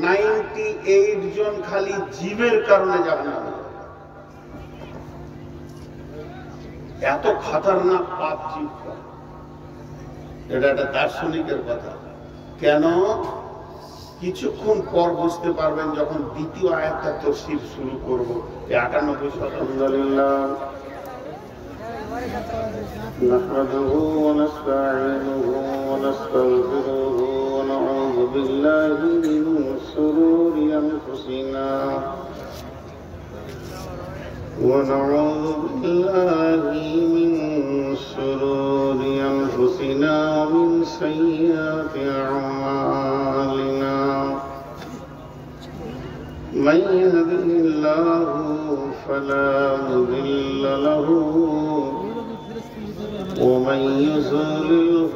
98 জন খালি জীবের কারণে জাহান্নামে। এত খতরনাক পাপ জীব করে, এটা একটা দার্শনিকের কথা। কেন? কিছুক্ষণ পর বুঝতে পারবেন যখন দ্বিতীয় আয়াতটা তাফসীর শুরু করব। 98 আলহামদুলিল্লাহ নাহমাদুহু ওয়া নাস্তাঈনুহু ওয়া নাস্তাগফিরুহু ওয়া নাউযু বিল্লাহি মিন শুরুরি আনফুসিনা ونعوذ بالله من شرور أنفسنا ومن سيئات أعمالنا من يهده الله فلا مضل له ومن يضلله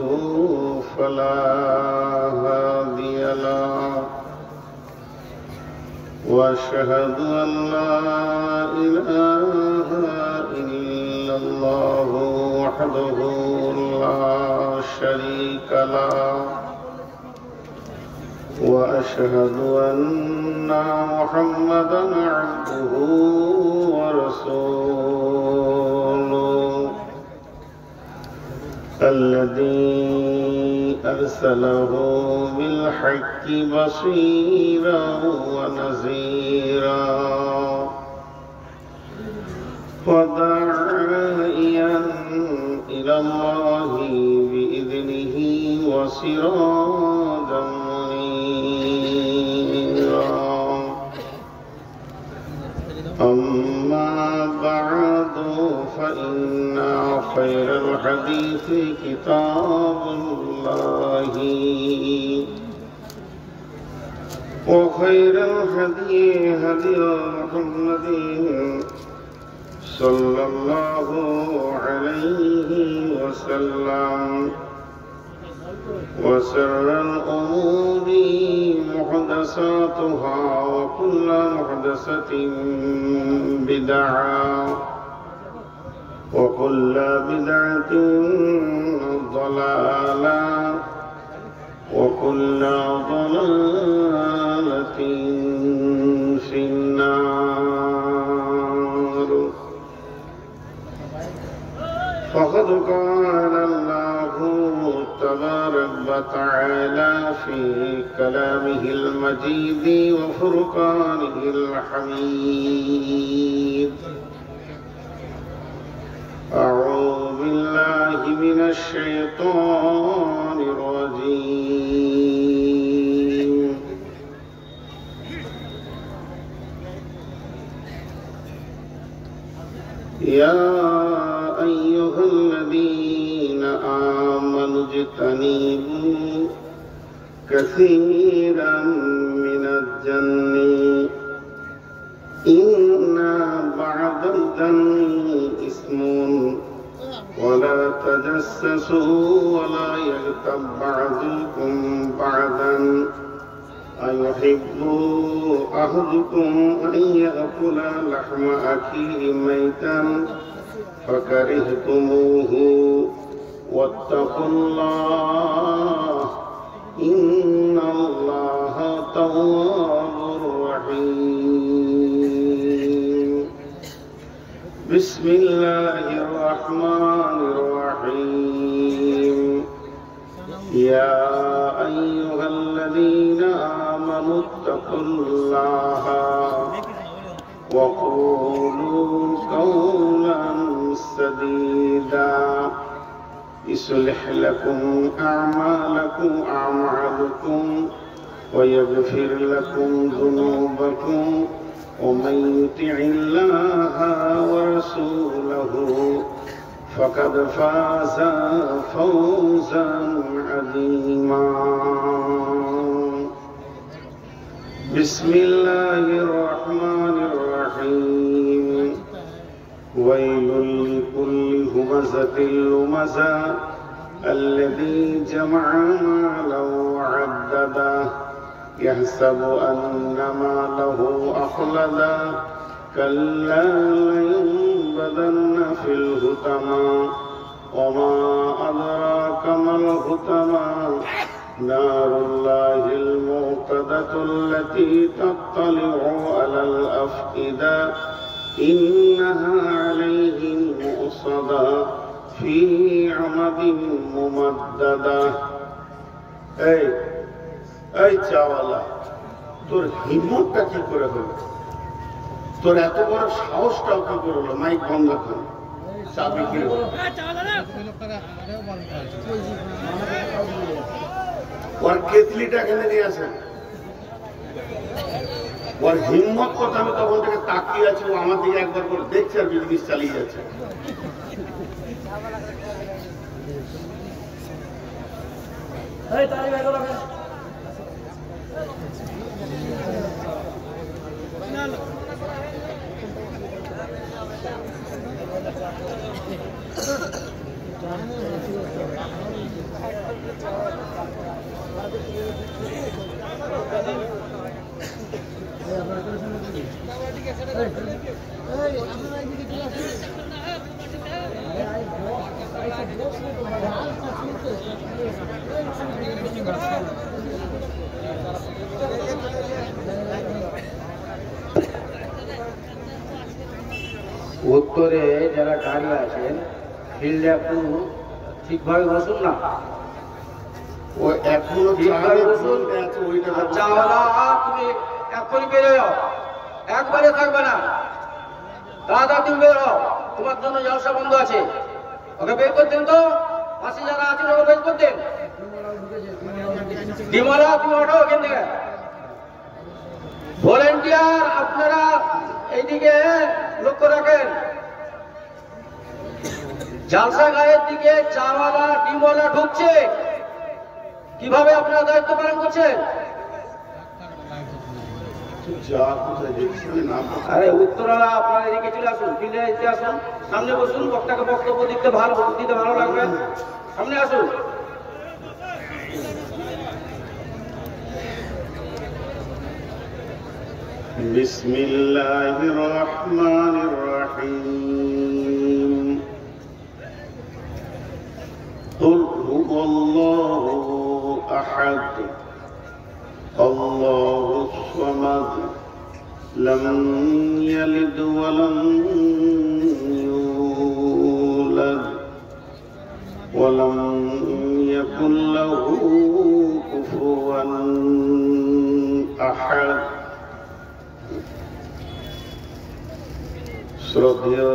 فلا هادي له وأشهد أن لا إله إلا الله وحده لا شريك له وأشهد أن محمدا عبده ورسوله الذي أرسله بالحق بشيرا ونذيرا وداعيا إلى الله بإذنه وسراجا منيرا أما بعد فإن خير الحديث كتاب الله وخير الهدي هدي محمد صلى الله عليه وسلم وشر الأمور محدثاتها وكل محدثة بدعة وكل بدعة ضلالة وكل ضلالة في النار. فقد قال الله تبارك وتعالى في كلامه المجيد وفرقانه الحميد: أعوذ بالله من الشيطان الرجيم. يا أيها الذين آمنوا اجتنبوا كثيرا من الجن إن بعض الظن إثم ولا تجسسوا ولا يغتب بعضكم بعضا أيحب أحدكم أن يأكل لحم أخيه ميتا فكرهتموه واتقوا الله إن الله تواب رحيم. بسم الله الرحمن الرحيم. يا أيها الذين آمنوا اتقوا الله وقولوا قولا سديدا يصلح لكم أعمالكم ويغفر لكم ذنوبكم ومن يطع الله ورسوله فقد فاز فوزا عظيما. بسم الله الرحمن الرحيم. ويل لكل همزة لمزة الذي جمع مالا وعدده يحسب أن ماله أخلده كلا لينبذن في الحطمة وما أدراك ما الحطمة نار الله الموقدة التي تطلع على الأفئدة إنها عليهم مؤصدة في عمد ممددة এই চাওয়ালা, তোর হিম্মতটা কি করে হলো? তোর এত বড় সাহসটাও কি করে হলো? মাইক বন্ধ কর, চা বিক্রি হলো। ওর কেতলিটা এখানে নিয়ে আসেন। ওর হিম্মত কথা আমি তখন থেকে তাকিয়ে আছি, ও আমার দিকে একবার করে দেখছে আর বিজনেস চালিয়ে যাচ্ছে। উত্তরে যারা দাঁড়িয়ে আছেন ফিল্ডে একটু ঠিকভাবে বসুন না, ও এখনো ঠিকভাবে বসুন। আচ্ছা তুমি এখনই বেরো যাও, একবারে থাকবে না, তাড়াতাড়ি তুমি বের হও, তোমার জন্য জলসা বন্ধ আছে। ওকে বের করতেন তো, পাশে যারা আছেন ওকে বের করতেন। ডিমালা তুমি ওঠো ওখান থেকে। ভলেন্টিয়ার আপনারা এইদিকে লক্ষ্য রাখেন, জালসা গায়ের দিকে চাওয়ালা ডিমওয়ালা ঢুকছে, কিভাবে আপনারা দায়িত্ব পালন করছেন? আরে উত্তরালা আপনারা এদিকে চলে আসুন, ফিল্ডে আসুন, সামনে বসুন, বক্তাকে বক্তব্য দিতে ভালো লাগবে, সামনে আসুন। بسم الله الرحمن الرحيم قل هو الله أحد الله الصمد لم يلد ولم يولد ولم يكن له كفوا أحد শ্রদ্ধেয়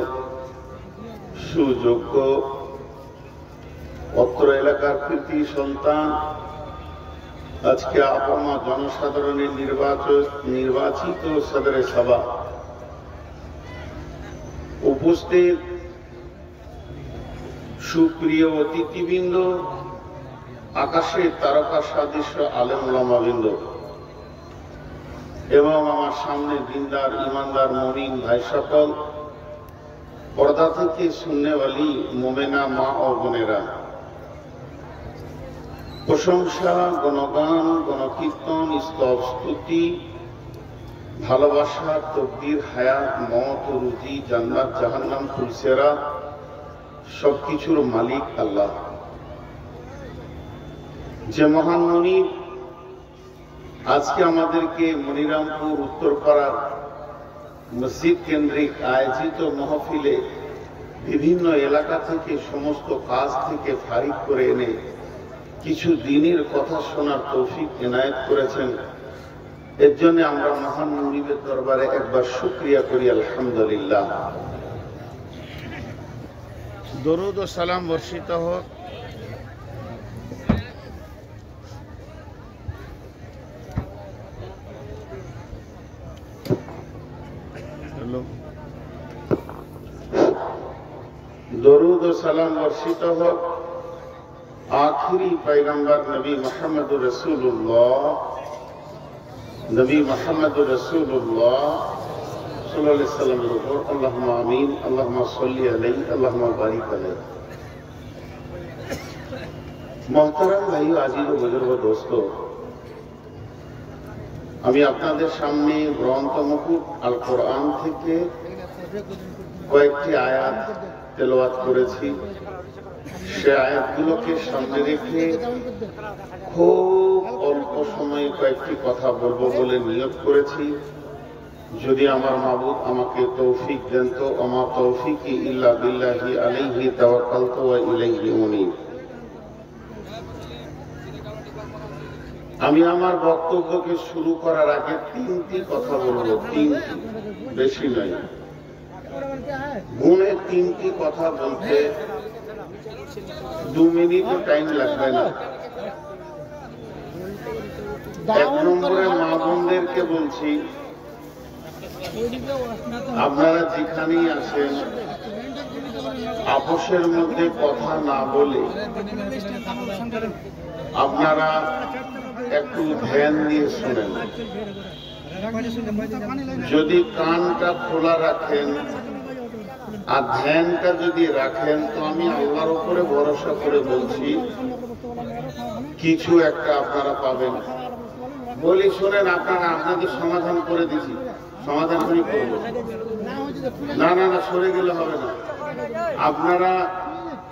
সুযোগ্য অত্র এলাকার কৃতি সন্তান, আজকে আপমা জনসাধারণের নির্বাচিত সদরে সভা উপস্থিত সুপ্রিয় অতিথিবৃন্দ, আকাশে তারকা সাদৃশ্য আলেম ওলামাবৃন্দ এবং আমার সামনে দিনদার ইমানদার মুমিন ভাই সকল, পর্দা থেকে শুননেওয়ালি মোমেনা মা ও বোনেরা, প্রশংসা, গণগান, গণকীর্তন, স্তব স্তুতি, ভালোবাসা, তকদির, হায়াত, মত, রুজি, জান্নাত, জাহান্নাম, ফুলসেরা, সবকিছুর মালিক আল্লাহ। যে মহান মনির আজকে আমাদেরকে মনিরামপুর উত্তরপাড়ার মসজিদ কেন্দ্রিক আয়োজিত মাহফিলে বিভিন্ন এলাকা থেকে সমস্ত কাজ থেকে ফারিক করে এনে কিছু দিনের কথা শোনার তৌফিক এনায়েত করেছেন, এর জন্য আমরা মহান মুনিবের দরবারে একবার শুকরিয়া করি, আলহামদুলিল্লাহ। দরুদ ও সালাম বর্ষিত হোক দরুদ ও সালাম বর্ষিত হোক আখিরি পয়গম্বর নবী মুহাম্মদুর রাসূলুল্লাহ সাল্লাল্লাহু আলাইহি ওয়াসাল্লামের উপর। আল্লাহুম্মা আমিন, আল্লাহুম্মা সাল্লি আলাইহি, আল্লাহুম্মা বারিক আলাইহি। মুহতারাম ভাই, আজিজ ও বুজুর্গ দোস্ত, আমি আপনাদের সামনে গ্রন্থ মুকুট আল কোরআন থেকে কয়েকটি আয়াত তেলাওয়াত করেছি, সে আয়াতগুলোকে সামনে রেখে খুব অল্প সময়ে কয়েকটি কথা বলবো বলে নিয়ত করেছি। যদি আমার মাবুদ আমাকে তৌফিক দেন তো আমা তৌফিকি ইল্লা বিল্লাহি আলাইহি তাওয়াক্কালতু ওয়া ইলাইহি উনীব। আমি আমার বক্তব্যকে শুরু করার আগে তিনটি কথা বলবো, তিনটি, বেশি নয়। গুণে তিনটি কথা বলতে 2 মিনিটও টাইম লাগবে না। 1 নম্বরে মা বোনদেরকে বলছি, আপনারা যেখানেই আসেন আপোষের মধ্যে কথা না বলে আপনারা একটু ধ্যান দিয়ে শুনেন। যদি কানটা খোলা রাখেন আর ধ্যানটা যদি রাখেন তো আমি আল্লাহর উপরে ভরসা করে বলছি কিছু একটা আপনারা পাবেন। বলি শোনেন, আপনারা আপনাদের সমাধান করে দিছি, সমাধান আমি করবো না। না না, সরে গেলে হবে না। আপনারা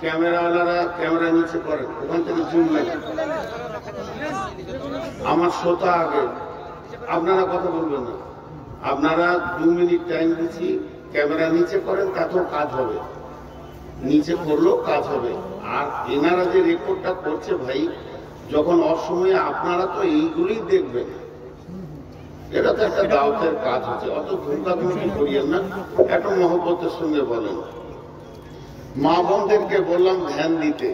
ক্যামেরাওয়ালারা ক্যামেরা নিচে করেন, ওখান থেকে জুম লাগে। আমার শ্রোতা আগে, আপনারা কথা বলবেন না। আপনারা 2 মিনিট টাইম দিচ্ছি, ক্যামেরা নিচে করেন, তাতেও কাজ হবে, নিচে করলেও কাজ হবে। আর এনারা যে রেকর্ডটা করছে ভাই, যখন অসময়ে আপনারা তো এইগুলি দেখবেন, এটা তো একটা দাওয়াতের কাজ হচ্ছে। অত ধূমধামুখি করিয়েন না, এত মহব্বতের সঙ্গে বলেন। মা বোনদেরকে বললাম ধ্যান দিতে।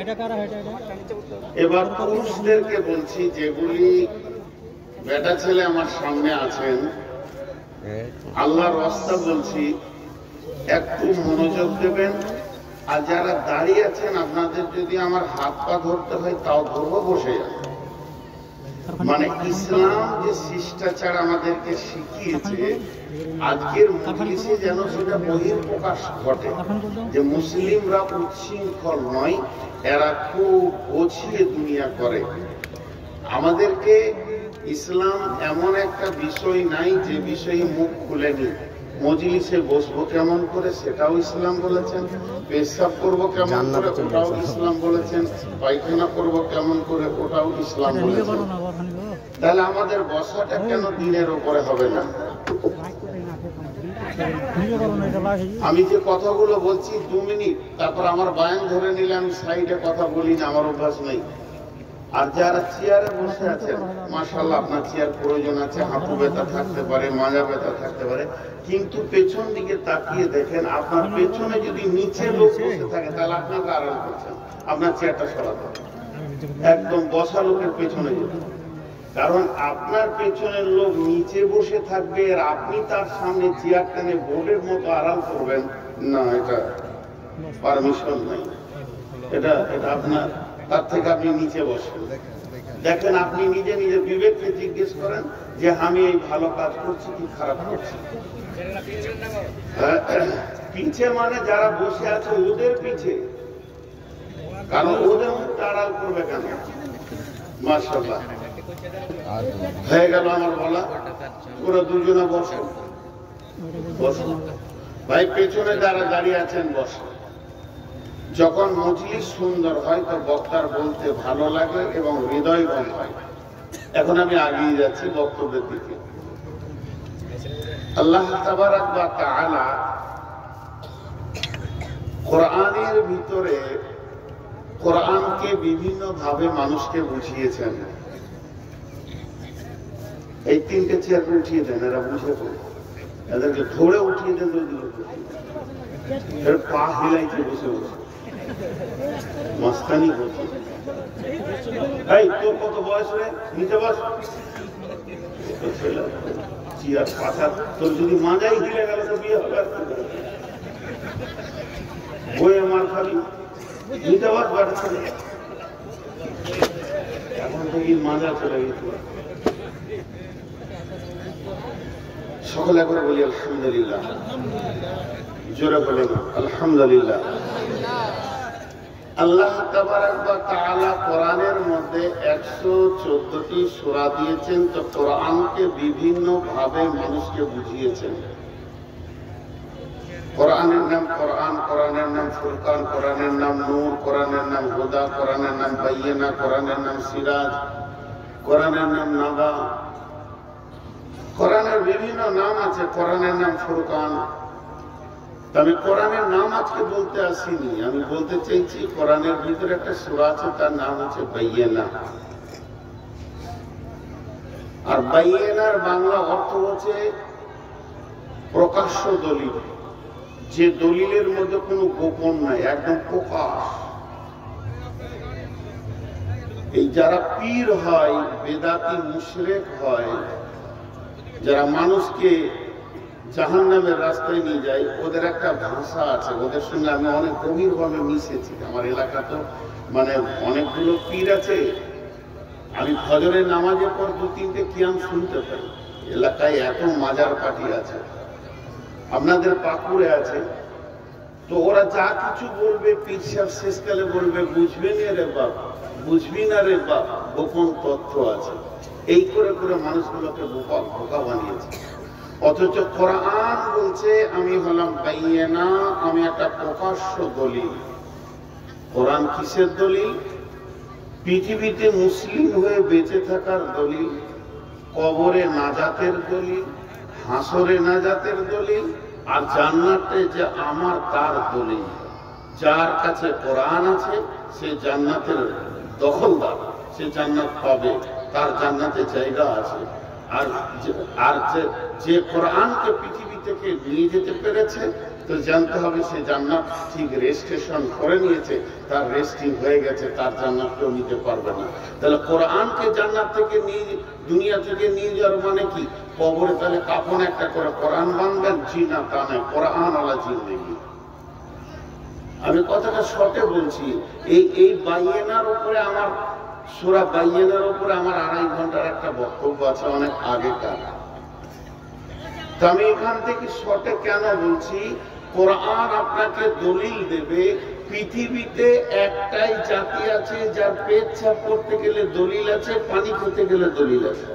এবার পুরুষদেরকে বলছি, যেগুলি বেটা ছেলে আমার সামনে আছেন, আল্লাহর রাস্তা বলছি একটু মনোযোগ দেবেন। আর যারা দাঁড়িয়ে আছেন, আপনাদের যদি আমার হাত পা ধরতে হয় তাও ধরবো, বসে যান। মানে ইসলাম যে শিষ্টাচার আমাদেরকে শিখিয়েছে, আজকের মজলিসে যেন সেটা বহিঃপ্রকাশ ঘটে, যে মুসলিমরা উচ্ছৃঙ্খল নয়, এরা খুব গোছিয়ে দুনিয়া করে। আমাদেরকে ইসলাম এমন একটা বিষয় নাই যে বিষয়ে মুখ খুলেনি। মজলিসে বসবো কেমন করে সেটাও ইসলাম বলেছেন, পেশাব করবো কেমন করে ওটাও ইসলাম বলেছেন, পায়খানা করবো কেমন করে ওটাও ইসলাম বলেছেন। তাহলে আমাদের বসাটা কেন দিনের উপরে হবে না? আমি যে কথাগুলো বলছি 2 মিনিট, তারপর আমার বায়ান ধরে নিলে আমি সাইডে কথা বলি না, আমার অভ্যাস নেই। আর যারা চেয়ারে বসে আছেন, মাশাআল্লাহ আপনার চেয়ার প্রয়োজন আছে, হাঁটু ব্যথা থাকতে পারে, মাজা ব্যথা থাকতে পারে, কিন্তু পেছন দিকে তাকিয়ে দেখেন, আপনার পেছনে যদি নিচে লোক বসে থাকে তাহলে আপনাকে আরাম করছেন, আপনার চেয়ারটা সরাতে হবে, একদম বসা লোকের পেছনে যেতে। কারণ আপনার পেছনের লোক নিচে বসে থাকবে আর আপনি তার সামনে চেয়ার টেনে বোর্ডের মতো আরাম করবেন না, এটা পারমিশন নাই। এটা আপনার, তার থেকে আপনি নিচে বসেন। দেখেন, আপনি নিজে নিজে বিবেককে জিজ্ঞেস করেন যে আমি এই ভালো কাজ করছি কি খারাপ করছি। পিছে মানে যারা বসে আছে ওদের পিছে, কারণ ওদের মুখটা আড়াল করবে কেন? মাশাআল্লাহ, হয়ে গেল আমার বলা। ওরা দুজনে বসে বসুন ভাই, পেছনে যারা দাঁড়িয়ে আছেন বসে। যখন মজলিস সুন্দর হয় তো বক্তার বলতে ভালো লাগে এবং হৃদয়বন হয়। এখন আমি আগিয়ে যাচ্ছি বক্তব্যের দিকে। আল্লাহ তাবারাক ওয়া তাআলা কোরআনের ভিতরে কোরআনকে বিভিন্ন ভাবে মানুষকে বুঝিয়েছেন। এই 3টে চেয়ারকে উঠিয়ে দেন, এরা বুঝে পড়ে, এদেরকে ধরে উঠিয়ে দেন, এর পা হিলাইতে বসে বসে মাস্তানি হচ্ছে। এই তোর কত বয়স রে, নিচে বস। চেয়ার পাথর, তোর যদি মাজাই হিলে গেল তো বিয়ে হবে আর কি? বই আমার খালি নিতে বস, বাড়ি ছেলে এখন থেকে মাজা চলে গেছে। সকলে করে বলি আলহামদুলিল্লাহ, জোরে বলেন আলহামদুলিল্লাহ। আল্লাহ তাবারাক ওয়া তাআলা কোরআনের মধ্যে 114টি সূরা দিয়েছেন, তো কোরআনকে বিভিন্ন ভাবে মানুষকে বুঝিয়েছেন। কোরআনের নাম কোরআন, কোরআনের নাম ফুরকান, কোরআনের নাম নূর, কোরআনের নাম হুদা, কোরআনের নাম বাইয়িনা, কোরআনের নাম সিরাজ, কোরআনের নাম নাবা। কোরআনের বিভিন্ন নাম আছে, কোরআনের নাম ফুরকান। আমি কোরআনের নাম আজকে বলতে আসিনি, আমি বলতে চাইছি কোরআনের ভিতরে একটা সূরা আছে, তার নাম হচ্ছে বাইয়িনা। আর বাইয়িনার বাংলা অর্থ হচ্ছে প্রকাশ্য দলিল, যে দলিলের মধ্যে কোনো গোপন নাই, একদম প্রকাশ। এই যারা পীর হয়, বেদাতি মুশরিক হয়, যারা মানুষকে জাহান্নামের রাস্তায় নিয়ে যায়, ওদের একটা ভাষা আছে, ওদের সঙ্গে আমি অনেক গভীরভাবে মিশেছি। আমার এলাকা তো মানে অনেকগুলো পীর আছে, আমি ফজরের নামাজের পর 2-3টে কিয়াম শুনতে পাই। এলাকায় এত মাজার পার্টি আছে, আপনাদের পাকুড়ে আছে, তো ওরা যা কিছু বলবে পীর সাহেব শেষকালে বলবে বুঝবি না রে বাপ, বুঝবি না রে বাপ, গোপন তথ্য আছে। এই করে করে মানুষগুলোকে বোকা বানিয়েছে। অথচ কোরআন বলছে আমি হলাম বাইয়িনা, আমি একটা প্রকাশ্য দলিল। কোরআন কিসের দলিল? পৃথিবীতে মুসলিম হয়ে বেঁচে থাকার দলিল, কবরে নাজাতের দলিল, হাসরে নাজাতের দলিল, আর জান্নাতে যে আমার তার দলিল। যার কাছে কোরআন আছে সে জান্নাতের দখলদার, সে জান্নাত পাবে, তার জান্নাতে জায়গা আছে। আর যে কোরআনকে পৃথিবী থেকে নিয়ে যেতে পেরেছে, তো জানতে হবে সে জান্নাত ঠিক রেজিস্ট্রেশন করে নিয়েছে, তার রেজিস্ট্রি হয়ে গেছে, তার জান্নাত কেউ নিতে পারবে না। তাহলে কোরআনকে জান্নাত থেকে নিয়ে, দুনিয়া থেকে নিয়ে যাওয়ার মানে কি? কবরে তাহলে কাফন একটা করে কোরআন বানবেন? জি না, তা নয়, কোরআন আলা জিন্দেগি। আমি কথাটা শর্টে বলছি। এই বাইয়িনার উপরে আমার, সূরা বাইয়িনার উপরে আমার 2.5 ঘন্টার একটা বক্তব্য আছে, অনেক আগেকার। তো আমি এখান থেকে শর্টে কেন বলছি, কোরআন আপনাকে দলিল দেবে। পৃথিবীতে একটাই জাতি আছে যার পেট ছাপ করতে গেলে দলিল আছে, পানি খেতে গেলে দলিল আছে।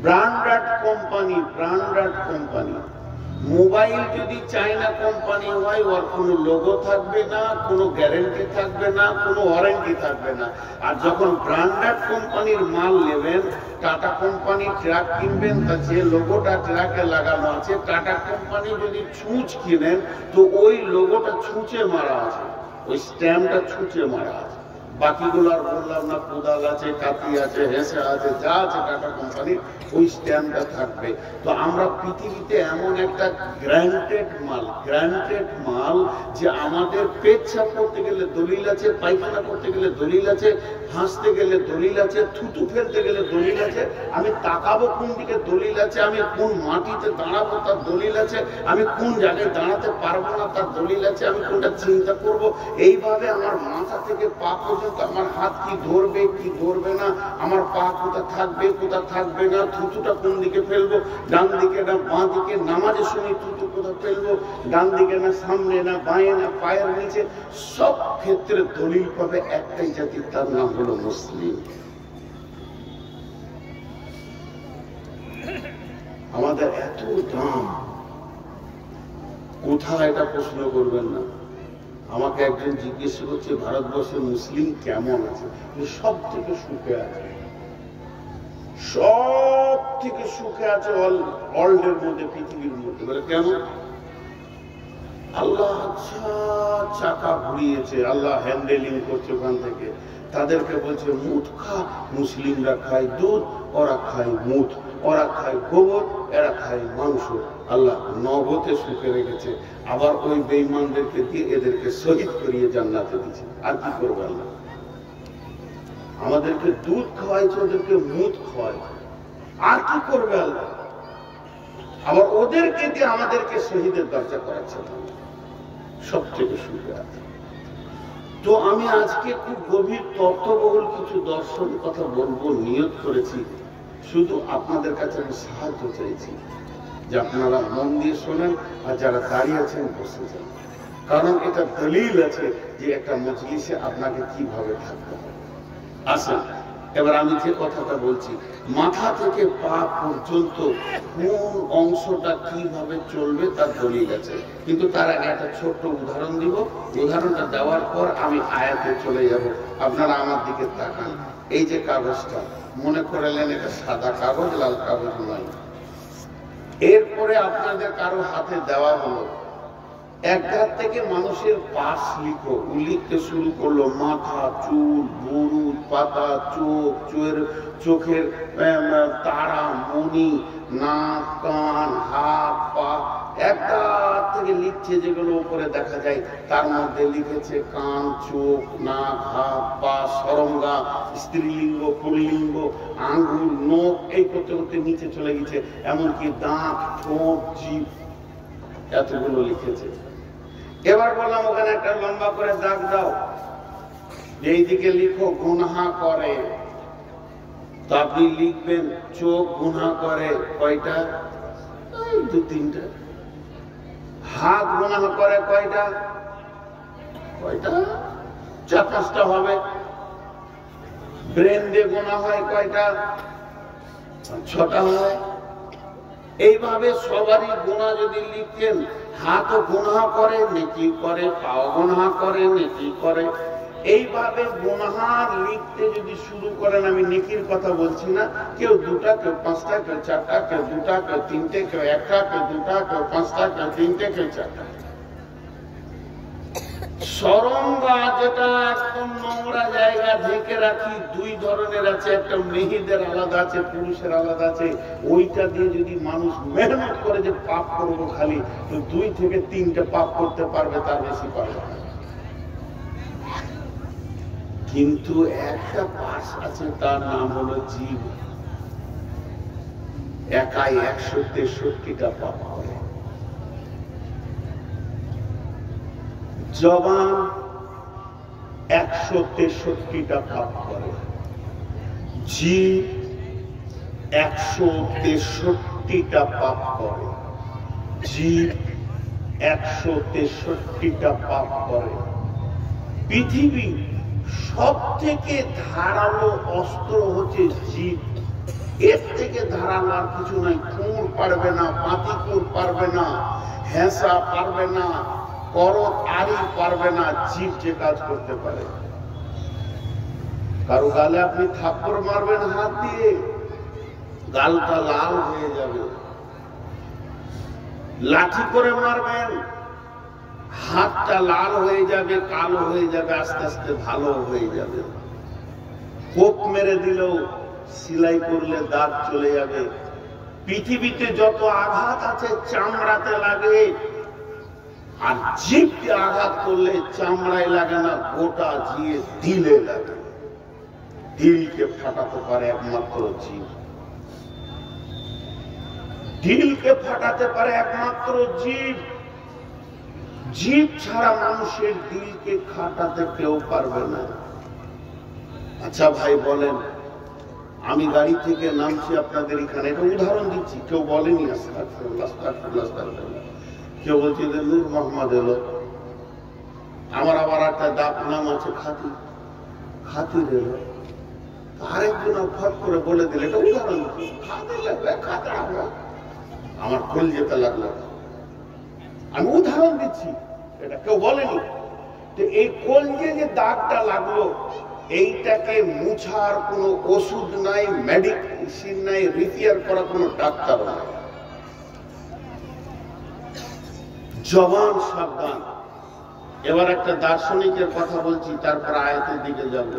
Branded company, branded company. Mobile যদি চায়না কোম্পানি হয়, ওর কোনো লোগো থাকবে না, কোনো গ্যারেন্টি থাকবে না, কোনো ওয়ারেন্টি থাকবে না। আর যখন ব্র্যান্ডেড কোম্পানির মাল নেবেন, টাটা কোম্পানি ট্রাক কিনবেন, তা যে লোগোটা ট্রাকে লাগানো আছে, টাটা কোম্পানি যদি ছুঁচ কিনেন, তো ওই লোগোটা ছুঁচে মারা আছে, ওই স্ট্যাম্পটা ছুঁচে মারা আছে। বাকিগুলো আর বললাম না, কোদাল আছে, কাতি আছে, হেসে আছে, যা আছে টাটা কোম্পানির, ওই স্ট্যাম্পটা থাকবে। তো আমরা পৃথিবীতে এমন একটা গ্রান্টেড মাল যে আমাদের পেচ্ছাপ করতে গেলে দলিল আছে, পায়খানা করতে গেলে দলিল আছে, হাসতে গেলে দলিল আছে, থুতু ফেলতে গেলে দলিল আছে, আমি তাকাবো কোন দিকে দলিল আছে, আমি কোন মাটিতে দাঁড়াবো তার দলিল আছে, আমি কোন জায়গায় দাঁড়াতে পারবো না তার দলিল আছে, আমি কোনটা চিন্তা করব। এইভাবে আমার মাথা থেকে পা পর্যন্ত, আমার হাত কি ধরবে কি ধরবে না, আমার পা কোথা থাকবে কোথা থাকবে না, থুতুটা কোন দিকে ফেলবো, ডান দিকে না বাঁ দিকে, নামাজের সময় থুতু কোথা ফেলবো, ডান দিকে না সামনে না বাঁয়ে না পায়ের নিচে, সব ক্ষেত্রে দলিল পাবে একটাই জাতি, তার নাম হলো মুসলিম। আমাদের এত দাম কোথায়, এটা প্রশ্ন করবেন না। আমাকে একজন জিজ্ঞেস করছে ভারতবর্ষের মুসলিম কেমন আছে, সব থেকে সুখে আছে, সব থেকে সুখে আছে ওয়ার্ল্ডের মধ্যে, পৃথিবীর মধ্যে। বলে কেন? আল্লাহ চাকা ঘুরিয়েছে, আল্লাহ হ্যান্ডেলিং করছে ওখান থেকে। তাদেরকে বলছে মুদ খা, মুসলিমরা খায় দুধ, ওরা খায় মুদ, ওরা খায় গোবর, এরা খায় মাংস। আল্লাহ নগদে সুখে রেখেছে, আবার ওই বেঈমানদেরকে দিয়ে এদেরকে শহীদ করিয়ে জান্নাতে দিচ্ছে। আর কি করবে আল্লাহ? আমাদেরকে দুধ খাওয়াইছে, ওদেরকে মুদ খাওয়াইছে, আর কি করবে আল্লাহ? আবার ওদেরকে দিয়ে আমাদেরকে শহীদের দরজা করাচ্ছে, সব থেকে সুখে আছে। তো আমি আজকে খুব গভীর তত্ত্ববহুল কিছু দর্শন কথা বলবো নিয়ত করেছি। শুধু আপনাদের কাছে আমি সাহায্য চাইছি যে আপনারা মন দিয়ে শোনেন, আর যারা দাঁড়িয়ে আছেন বসে যান। কারণ এটা দলিল আছে যে একটা মজলিসে আপনাকে কিভাবে থাকতে হবে। আসেন এবার আমি যে কথাটা বলছি, মাথা থেকে পা পর্যন্ত কোন অংশটা কিভাবে চলবে তার দলিল আছে, কিন্তু তার আগে একটা ছোট্ট উদাহরণ দিব। উদাহরণটা দেওয়ার পর আমি আয়াতে চলে যাব। আপনারা আমার দিকে তাকান। এই যে কাগজটা, মনে করলেন এটা সাদা কাগজ, লাল কাগজ নয়। এরপরে আপনাদের কারো হাতে দেওয়া হলো, এক ধার থেকে মানুষের পাশ লিখো, লিখতে শুরু করলো, মাথা, চুল, বুরুজ, পাতা, চোখের তারা, মণি, নাক, কান, হাত, পা, এক ধার থেকে লিখছে যেগুলো উপরে দেখা যায়। তার মধ্যে লিখেছে কান, চোখ, নাক, হাত, পা, সরঙ্গা, স্ত্রীলিঙ্গ, পুল্লিঙ্গ, আঙ্গুল, নখ, এই করতে করতে নিচে চলে গেছে, এমনকি দাঁত, ঠোঁট, জিভ, এতগুলো লিখেছে। এবার বললাম ওখানে একটা লম্বা করে দাগ দাও, এইদিকে লিখো গুনাহ করে। তো আপনি লিখবেন চোখ গুনাহ করে কয়টা? দু তিনটা। হাত গুনাহ করে কয়টা? চার পাঁচটা হবে। ব্রেন দিয়ে গুনাহ হয় কয়টা? 6টা হয়। এইভাবে সবারই গুনাহ যদি লিখতেন, হাতও গুনাহ করে নেকি করে, পাও গুনাহ করে নেকি করে, এইভাবে গুনাহ লিখতে যদি শুরু করেন, আমি নেকির কথা বলছি না, কেউ 2টা, কেউ 5টা, কেউ 4টা, কেউ 2টা, কেউ 3টে, কেউ 1টা, কেউ 2টা, কেউ 5টা, কেউ 3টে, কেউ 4টা। সরঙ্গা যেটা একদম নোংরা জায়গা ঢেকে রাখি, 2 ধরনের আছে, একটা মেয়েদের আলাদা আছে, পুরুষের আলাদা আছে। ওইটা দিয়ে যদি মানুষ মেহনত করে যে পাপ করবো খালি, তো 2 থেকে 3টে পাপ করতে পারবে, তার বেশি পারবে না। কিন্তু একটা পাশ আছে, তার নাম হলো জীব। একাই 163টা পাপ করে। জবান 163টা পাপ করে, জিভ 163টা পাপ করে, জিভ 163টা পাপ করে। পৃথিবী সব থেকে ধারালো অস্ত্র হচ্ছে জিভ। এর থেকে ধারালো আর কিছু নাই। কুঁড় পারবে না, পাতিকুর পারবে না, হেঁসা পারবে না, করত আড়ি পারবে না। জিভ যে কাজ করতে পারে। কারো গালে আপনি থাপ্পড় মারবেন হাত দিয়ে, গালটা লাল হয়ে যাবে। লাঠি করে মারবেন, হাতটা লাল হয়ে যাবে, কালো হয়ে যাবে, আস্তে আস্তে ভালো হয়ে যাবে। কোপ মেরে দিলেও, সেলাই করলে দাগ চলে যাবে। পৃথিবীতে যত আঘাত আছে চামড়াতে লাগে, আর জিভকে আঘাত করলে চামড়ায় লাগে না, গোটা জিয়ে দিলে লাগে। দিলকে ফাটাতে পারে একমাত্র জিভ। দিলকে ফাটাতে পারে একমাত্র জিভ। জিভ ছাড়া মানুষের দিলকে খাটাতে কেউ পারবে না। আচ্ছা ভাই বলেন, আমি গাড়ি থেকে নামছি আপনাদের এখানে, এটা উদাহরণ দিচ্ছি, কেউ বলেনি কেউ বলছে যে নূর মোহাম্মদ এলো। আমার আবার একটা ডাক নাম আছে খাতির, খাতির এলো। আরেকজন ফট করে বলে দিলে, এটা উদাহরণ দিচ্ছি, খাতির লাগবে, খাতির আমরা, আমার খোল যেতে লাগলো। আমি উদাহরণ দিচ্ছি, এটা কেউ বলেনি। তো এই কলজে যে দাগটা লাগলো, এইটাকে মুছার কোনো ওষুধ নাই, মেডিসিন নাই, রিপেয়ার করা কোনো ডাক্তার নাই। জবান সাবধান। এবার একটা দার্শনিকের কথা বলছি, তারপর আয়াতের দিকে যাব।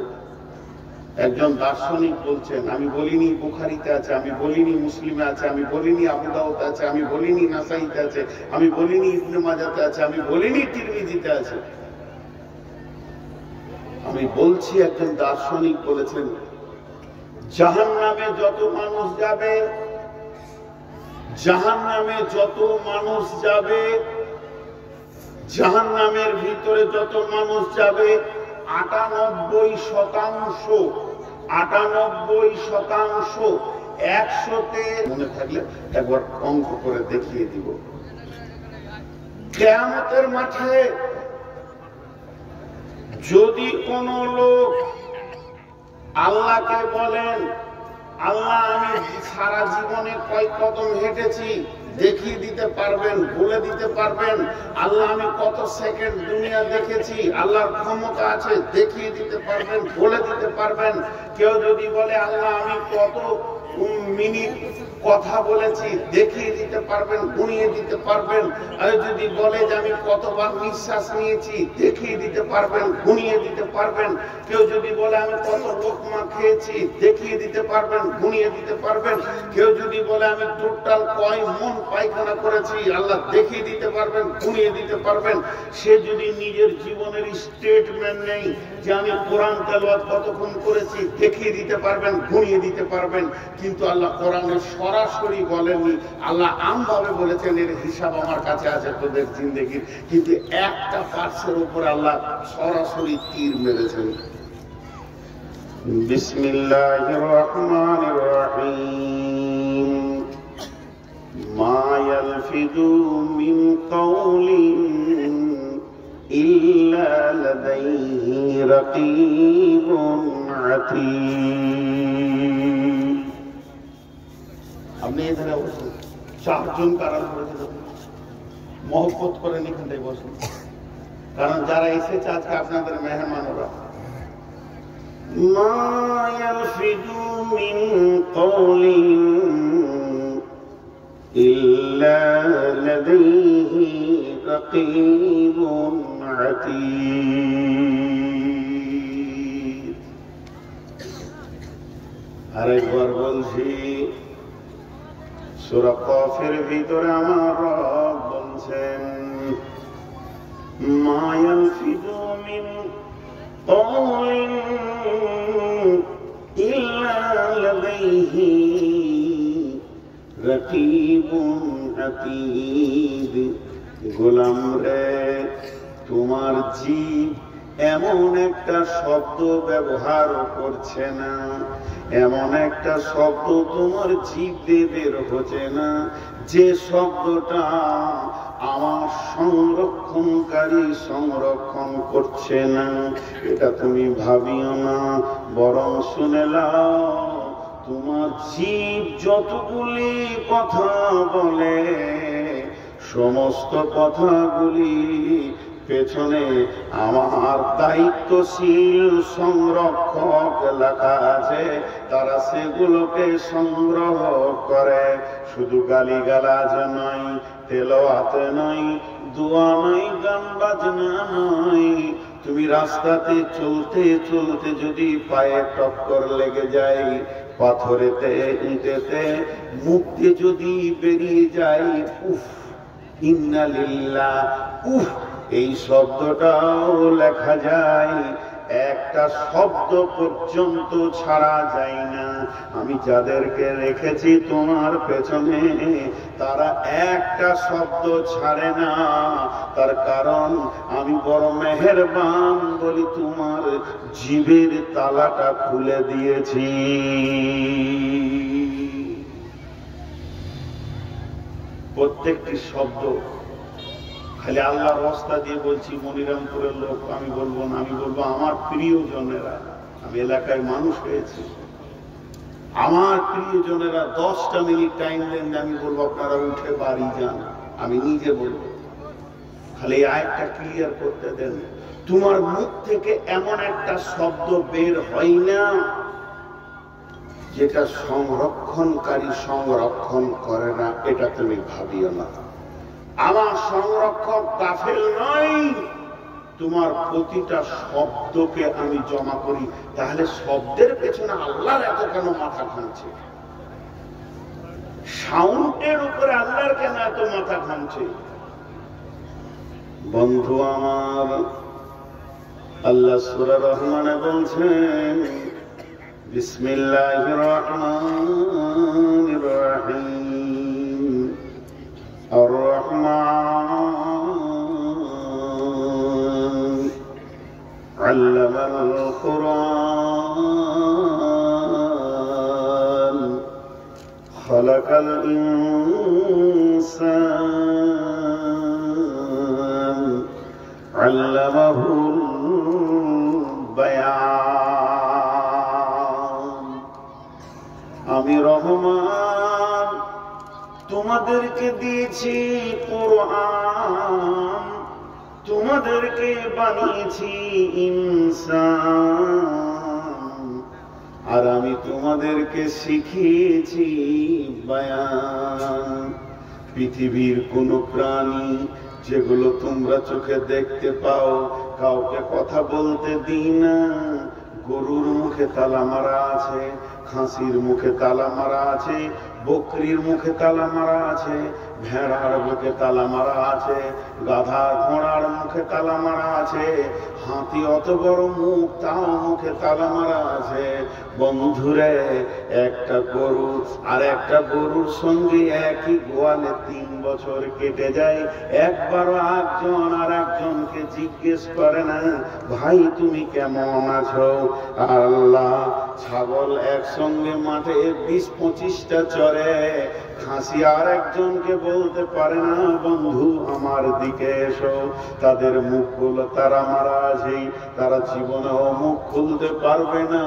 একজন দার্শনিক বলছেন, আমি বলিনি বুখারীতে আছে, আমি বলিনি মুসলিমে আছে, আমি বলিনি আবু দাউদে আছে, আমি বলিনি নাসাইতে আছে, আমি বলিনি ইবনে মাজাতে আছে, আমি বলিনি তিরমিজিতে আছে, আমি বলছি একজন দার্শনিক বলেছেন, জাহান্নামে যত মানুষ যাবে, জাহান্নামে যত মানুষ যাবে, জাহান্নামের ভিতরে যত মানুষ যাবে, 98% 100তে, মনে থাকলে একবার অঙ্ক করে দেখিয়ে দিব। কিয়ামতের মাঠে যদি কোন লোক আল্লাহকে বলেন, আল্লাহ আমি সারা জীবনে কয় কদম হেঁটেছি দেখিয়ে দিতে পারবেন, বলে দিতে পারবেন? আল্লাহ আমি কত সেকেন্ড দুনিয়া দেখেছি, আল্লাহর ক্ষমতা আছে, দেখিয়ে দিতে পারবেন, বলে দিতে পারবেন? কেউ যদি বলে আল্লাহ আমি কত মিনিট কথা বলেছি দেখিয়ে দিতে পারবেন, গুনিয়ে দিতে পারবেন? আর যদি বলে যে আমি কতবার নিঃশ্বাস নিয়েছি দেখিয়ে দিতে পারবেন, গুনিয়ে দিতে পারবেন? কেউ যদি বলে আমি কত লোকমা খেয়েছি দেখিয়ে দিতে পারবেন, গুনিয়ে দিতে পারবেন? কেউ যদি বলে আমি টোটাল কয় মন পায়খানা করেছি আল্লাহ দেখিয়ে দিতে পারবেন, গুনিয়ে দিতে পারবেন? সে যদি নিজের জীবনের স্টেটমেন্ট নেই যে আমি কোরআন তেলাওয়াত কতক্ষণ করেছি দেখিয়ে দিতে পারবেন, গুনিয়ে দিতে পারবেন? কিন্তু আল্লাহ কোরআনে সরাসরি বলেননি, আল্লাহ আমভাবে বলেছেন এর হিসাব আমার কাছে আছে তোদের জিন্দেগির। কিন্তু একটা পার্সের উপর আল্লাহ সরাসরি তীর মেরেছেন। বিসমিল্লাহির রহমানির রহিম। মা ইয়ালফিযু মিন কাওলিন ইল্লা লাদাইহি রাকীবুন আতীদ। আপনি এখানে বসুন, চারজন কারণ করেছেন, মহব্বত করেন এখানটায় বসুন, কারণ যারা এসেছে আজকে আপনাদের মেহমান ওরা। মা ইয়ালফিযু মিন কাওলিন ইল্লা লাদাইহি রাকীবুন আতীদ। আরেকবার বলছি, সূরা কাফের ভিতরে আমার রব বলছেন মা ইয়ালফিযু মিন কাওলিন ইল্লা লাদাইহি রাকীবুন আতীদ। গোলাম রে, তোমার জীব এমন একটা শব্দ ব্যবহার করছে না, এমন একটা শব্দ তোমার জীব দিয়ে বের হচ্ছে না যে শব্দটা আমার সংরক্ষণকারী সংরক্ষণ করছে না। এটা তুমি ভাবিও না, বরং শুনে নাও, তোমার জীব যতগুলি কথা বলে সমস্ত কথাগুলি পেছনে আমার দায়িত্বশীল সংরক্ষক লেখা আছে, তারা সেগুলোকে সংগ্রহ করে। শুধু গালিগালাজ নয়, তেলাওয়াত নয়, দোয়া নয়, গান বাজনা নয়। তুমি রাস্তাতে চলতে চলতে যদি পায়ে টক্কর লেগে যায়, পাথরেতে ইটেতে মুখ দিয়ে যদি বেরিয়ে যায়, উফ ইন্না লিল্লাহ, উফ এই শব্দটাও লেখা যায়। একটা শব্দ পর্যন্ত ছাড়া যায় না। আমি যাদেরকে রেখেছি তোমার পেছনে, তারা একটা শব্দ ছাড়ে না। তার কারণ আমি বড় মেহেরবান বলি তোমার জিভের তালাটা খুলে দিয়েছি। প্রত্যেকটি শব্দ খালি আল্লাহর রাস্তা দিয়ে বলছি। মনিরামপুরের লোক আমি বলবো না, আমি বলবো আমার প্রিয়জনেরা। আমি এলাকায় মানুষ হয়েছি, আমার প্রিয়জনেরা 10টা মিনিট টাইম দেন, আমি বলবো আপনারা উঠে বাড়ি যান। আমি নিজে বলবো, খালি আরেকটা ক্লিয়ার করতে দেন। তোমার মুখ থেকে এমন একটা শব্দ বের হয় না যেটা সংরক্ষণকারী সংরক্ষণ করে না, এটা তুমি ভাবিও না। আমার সংরক্ষক গাফেল নয়, তোমার প্রতিটা শব্দকে আমি জমা করি। তাহলে শব্দের পেছনে আল্লাহর এত কেন মাথা ঘামছে? সাউন্ডের উপরে আল্লাহর কেন এত মাথা ঘামছে? বন্ধু আমার, আল্লাহ সূরা রহমানে বলছেন বিসমিল্লাহির রহমানির রহিম। আর রহমান আল্লামাল কুরআন খালাকাল ইনসান আল্লামাহুল বায়ান। রহমান, তোমাদেরকে দিয়েছি কোরআন, তোমাদেরকে বানিয়েছি ইনসান, আর আমি তোমাদেরকে শিখিয়েছি বায়ান। পৃথিবীর কোন প্রাণী যেগুলো তোমরা চোখে দেখতে পাও, কাউকে কথা বলতে দিই না। গরুর মুখে তালা মারা আছে, খাসির মুখে তালা মারা আছে, বকরির মুখে তালা মারা আছে, ভেড়ার মুখে তালা মারা আছে, গাধা ঘোড়ার মুখে তালা মারা আছে, হাতি অত বড় মুখ তাও মুখে তালা মারা আছে। বন্ধুরে, একটা গরু আর একটা গরুর সঙ্গে একই গোয়ালে 3 বছর কেটে যায়, একবারও একজন আর একজনকে জিজ্ঞেস করে না ভাই তুমি কেমন আছো। আল্লাহ, ছাগল একসঙ্গে মাঠে 20-25টা চড়ে, খাসি আর একজনকে বলতে পারে না বন্ধু আমার দিকে এসো। তাদের মুখগুলো তারা মারা আছে, তারা জীবনেও মুখ খুলতে পারবে না।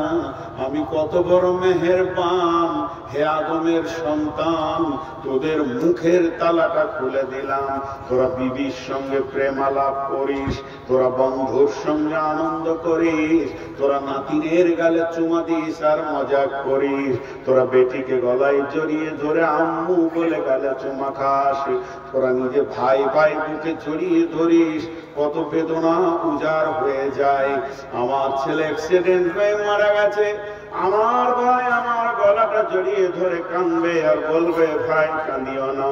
আমি কত বড় মেহেরবান হে আদমের সন্তান, তোদের মুখের তালাটা খুলে দিলাম। তোরা বিবির সঙ্গে প্রেম আলাপ করিস, তোরা বন্ধুর সঙ্গে আনন্দ করিস, তোরা নাতিনের গালে চুমা দিস আর মজা করিস, তোরা বেটিকে গলায় জড়িয়ে ধরে আম্মু বলে গালে চুমা খাস, তোরা নিজে ভাই ভাই বুকে জড়িয়ে ধরিস। কত বেদনা উজাড় হয়ে যায়। আমার ছেলে অ্যাক্সিডেন্ট হয়ে মারা গেছে, আমার ভাই আমার গলাটা জড়িয়ে ধরে কাঁদবে আর বলবে ভাই কাঁদিও না,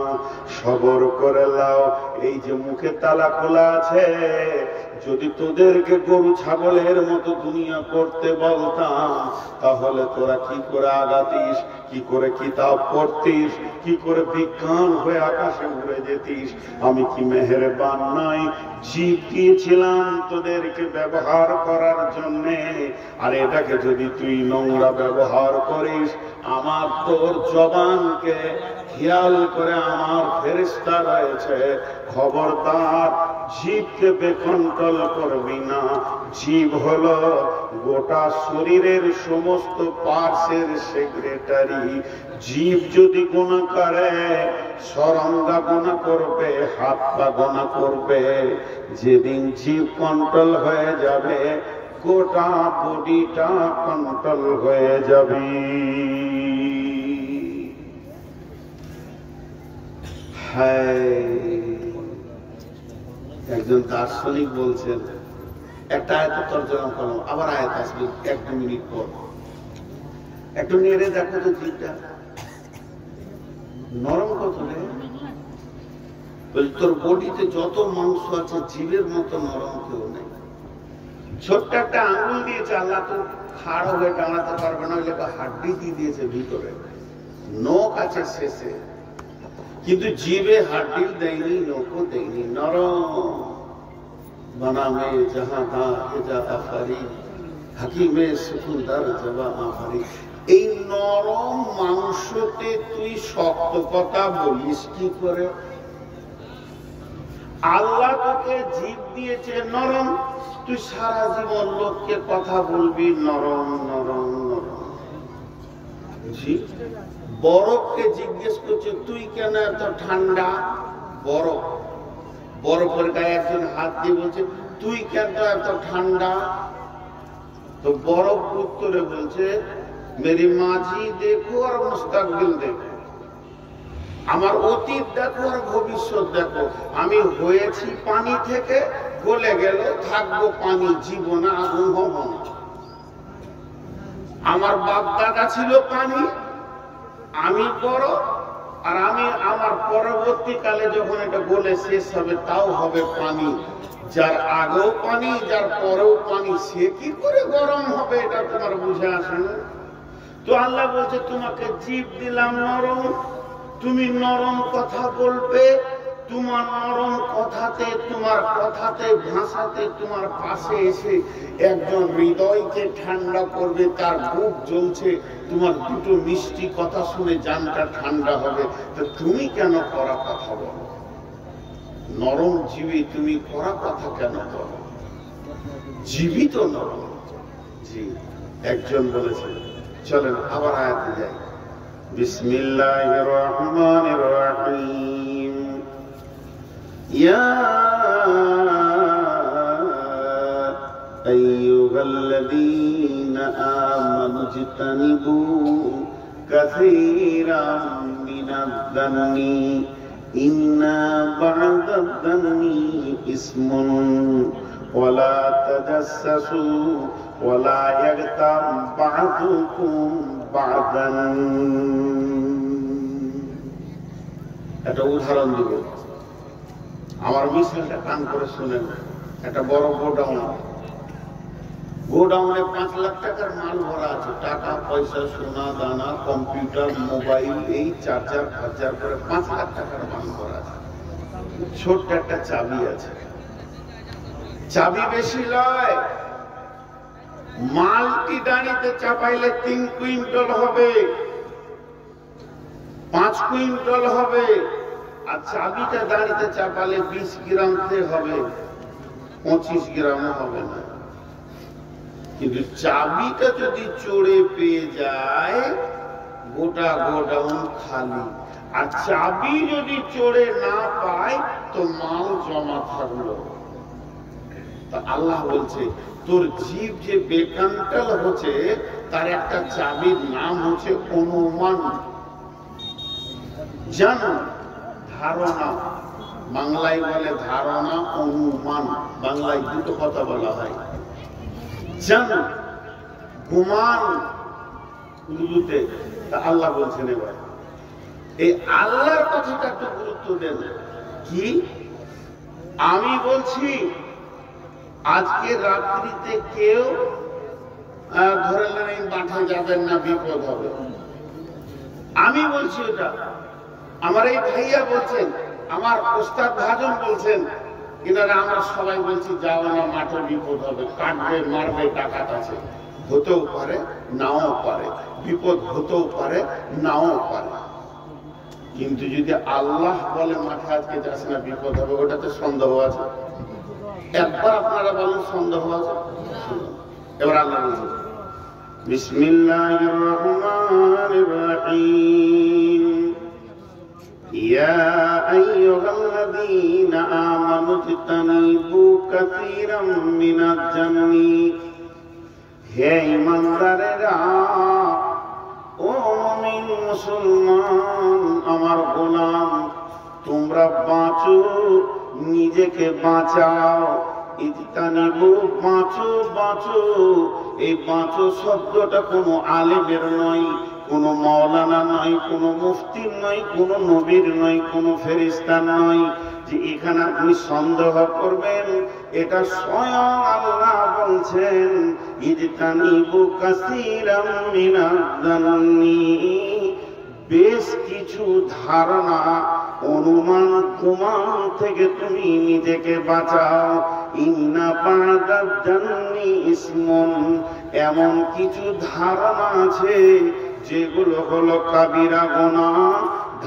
সবর করে লাও। এই যে মুখে তালা খোলা আছে, যদি তোদেরকে গরু ছাগলের মতো দুনিয়া করতে বলতাম, তাহলে তোরা কি করে আগাতিস, কি করে কিতাব পড়তিস, কি করে বিজ্ঞান হয়ে আকাশে উড়ে যেতিস। আমি কি মেহেরবান নাই? জীব দিয়েছিলাম তোদেরকে ব্যবহার করার জন্যে, আর এটাকে যদি তুই নোংরা ব্যবহার করিস, আমার তোর জবানকে খেয়াল করে আমার ফেরেশতা রয়েছে, খবরদার জীবকে বেকন্ট্রোল করবি না। জীব হলো গোটা শরীরের সমস্ত পার্টসের সেক্রেটারি। জীব যদি গুনাহ করে, সরঙ্গা গুনাহ করবে, হাত পা গুনাহ করবে। যেদিন জীব কন্ট্রোল হয়ে যাবে, গোটা বডিটা কন্ট্রোল হয়ে যাবে। একজন দার্শনিক বলছেন, একটা আয়াত তর্জমা করলাম, আবার আয়াত আসবে 1-2 মিনিট পর, একটু নেড়ে দেখো তো জীবটা নরম কত রে। তোর বডিতে যত মাংস আছে জীবের মতো নরম কেউ নেই। ছোট্ট একটা আঙুল দিয়েছে আল্লাহ, তো খাড় হয়ে টানাতে পারবে না, ওই হাড্ডি দিয়ে দিয়েছে ভিতরে, নখ আছে শেষে, কিন্তু জীবে হাড্ডি দেয়নি, নখও দেয়নি, নরম। বানামে জাহা দা হেজা আফারি, হাকিমে সুকুনদার জবা আফারি। এই নরম মাংসতে তুই শক্ত কথা বলিস কি করে? আল্লাহ তোকে জীব দিয়েছে নরম, তুই সারা জীবন লোককে কথা বলবি নরম নরম নরম। বরফকে জিজ্ঞেস করছে তুই কেন এত ঠান্ডা? বরফ, বরফের গায়ে একজন হাত দিয়ে বলছে তুই কেন এত ঠান্ডা? তো বরফ উত্তরে বলছে মেরি মাঝি দেখো আর মুস্তাকবিল দেখো, আমার অতীত দেখো আর ভবিষ্যৎ দেখো। আমি হয়েছি পানি থেকে, গলে গেল থাকবো পানি, জীবনে আগুন হব না। আমার বাপ দাদা ছিল পানি, আমি বড়, আর আমি আমার পরবর্তীকালে যখন এটা গলে শেষ হবে তাও হবে পানি। যার আগেও পানি, যার পরেও পানি, সে কি করে গরম হবে এটা তোমার বুঝে আসে না। তো আল্লাহ বলছে তোমাকে জীব দিলাম নরম, তুমি নরম কথা বলবে, তোমার নরম কথাতে, তোমার কথাতে ভাষাতে তোমার পাশে এসে একজন হৃদয়কে ঠান্ডা করবে, তার বুক জ্বলছে, তোমার দুটো মিষ্টি কথা শুনে জানটা ঠান্ডা হবে। তো তুমি কেন কড়া কথা বলো? নরম জীবী তুমি কড়া কথা কেন বলো? জীবিত নরম। জি, একজন বলেছে, চলেন আবার আয়াতে যাই। বিসমিল্লাহির রহমানির রহিম। ইয়া আইয়ুহাল্লাযীনা আমানু ইজতানিবু কাসীরাম মিনায-যান্নি ইন্না বা'দায-যান্নি ইসমুন ওয়ালা তাজাসসু ওয়ালা ইয়াগতাব বা'দুকুম বা'দান। একটা উদাহরণ দিব, আমার মিশনটা কান করে শুনেন। একটা বড় গোডাউনে 5 লাখ টাকার মাল ভরা আছে, টাকা পয়সা সোনা দানা কম্পিউটার মোবাইল এই চার্জার ফার্জার করে 5 লাখ টাকার মাল ভরা আছে। ছোট্ট একটা চাবি আছে, চাবি বেশি লয়, মালটি গাড়িতে চাপাইলে 3 কুইন্টাল হবে, 5 কুইন্টাল হবে, আর চাবিটা গাড়িতে চাপালে 20 গ্রাম হবে, 25 গ্রামও হবে না। কিন্তু চাবিটা যদি চড়ে পেয়ে যায় গোটা গোডাউন খালি, আর চাবি যদি চড়ে না পায় তো মাল জমা থাকলো। তা আল্লাহ বলছে তোর জীব যে বেকান্টাল হচ্ছে তার একটা চাবির নাম হচ্ছে অনুমান। জানো ধারণা, বাংলায় বলে ধারণা, অনুমান, বাংলায় দুটো কথা বলা হয়। জানো গুমান উর্দুতে। তা আল্লাহ বলছেন এবার এই আল্লাহর কথাটা একটু গুরুত্ব দেন। কি আমি বলছি আজকে রাত্রিতে কেউ ধরে নেন মাঠে যাবেন না, বিপদ হবে। আমি বলছি এটা, আমার এই ভাইয়া বলছেন, আমার ওস্তাদ ভাজন বলছেন, এনারা আমরা সবাই বলছি যাও না, মাঠে বিপদ হবে, কাটবে মারবে, ডাকাত আছে। হতেও পারে নাও পারে, বিপদ হতেও পারে নাও পারে। কিন্তু যদি আল্লাহ বলে মাঠে আজকে যাস না বিপদ হবে, ওটাতে সন্দেহ আছে? একবার আপনারা বলেন সন্দেহ আছে? এবার আল্লাহ বলছেন বিসমিল্লাহির রহমানির রহিম। ইয়া আইয়ুহাল্লাযীনা আমানু ইজতানিবু কাসীরাম মিনায-যান্নি। হে ঈমানদারেরা, ও মুমিন মুসলমান, আমার গোলাম, তোমরা বাঁচো, নিজেকে বাঁচাও। ইজতানিবু, বাঁচো বাঁচো। এই বাঁচো শব্দটা কোনো আলেমের নয়, কোনো মাওলানা নয়, কোনো মুফতির নয়, কোনো নবীর নয়, কোনো ফেরেশতার নয় যে এখানে আপনি সন্দেহ করবেন। এটা স্বয়ং আল্লাহ বলছেন ইজতানিবু কাসীরাম মিনায-যান্নি। বেশ কিছু ধারণা, অনুমান, গুমান থেকে তুমি নিজেকে বাঁচাও। ইন্না বা'দায-যান্নি ইসমুন। এমন কিছু ধারণা আছে যেগুলো হলো কাবিরা গুনাহ।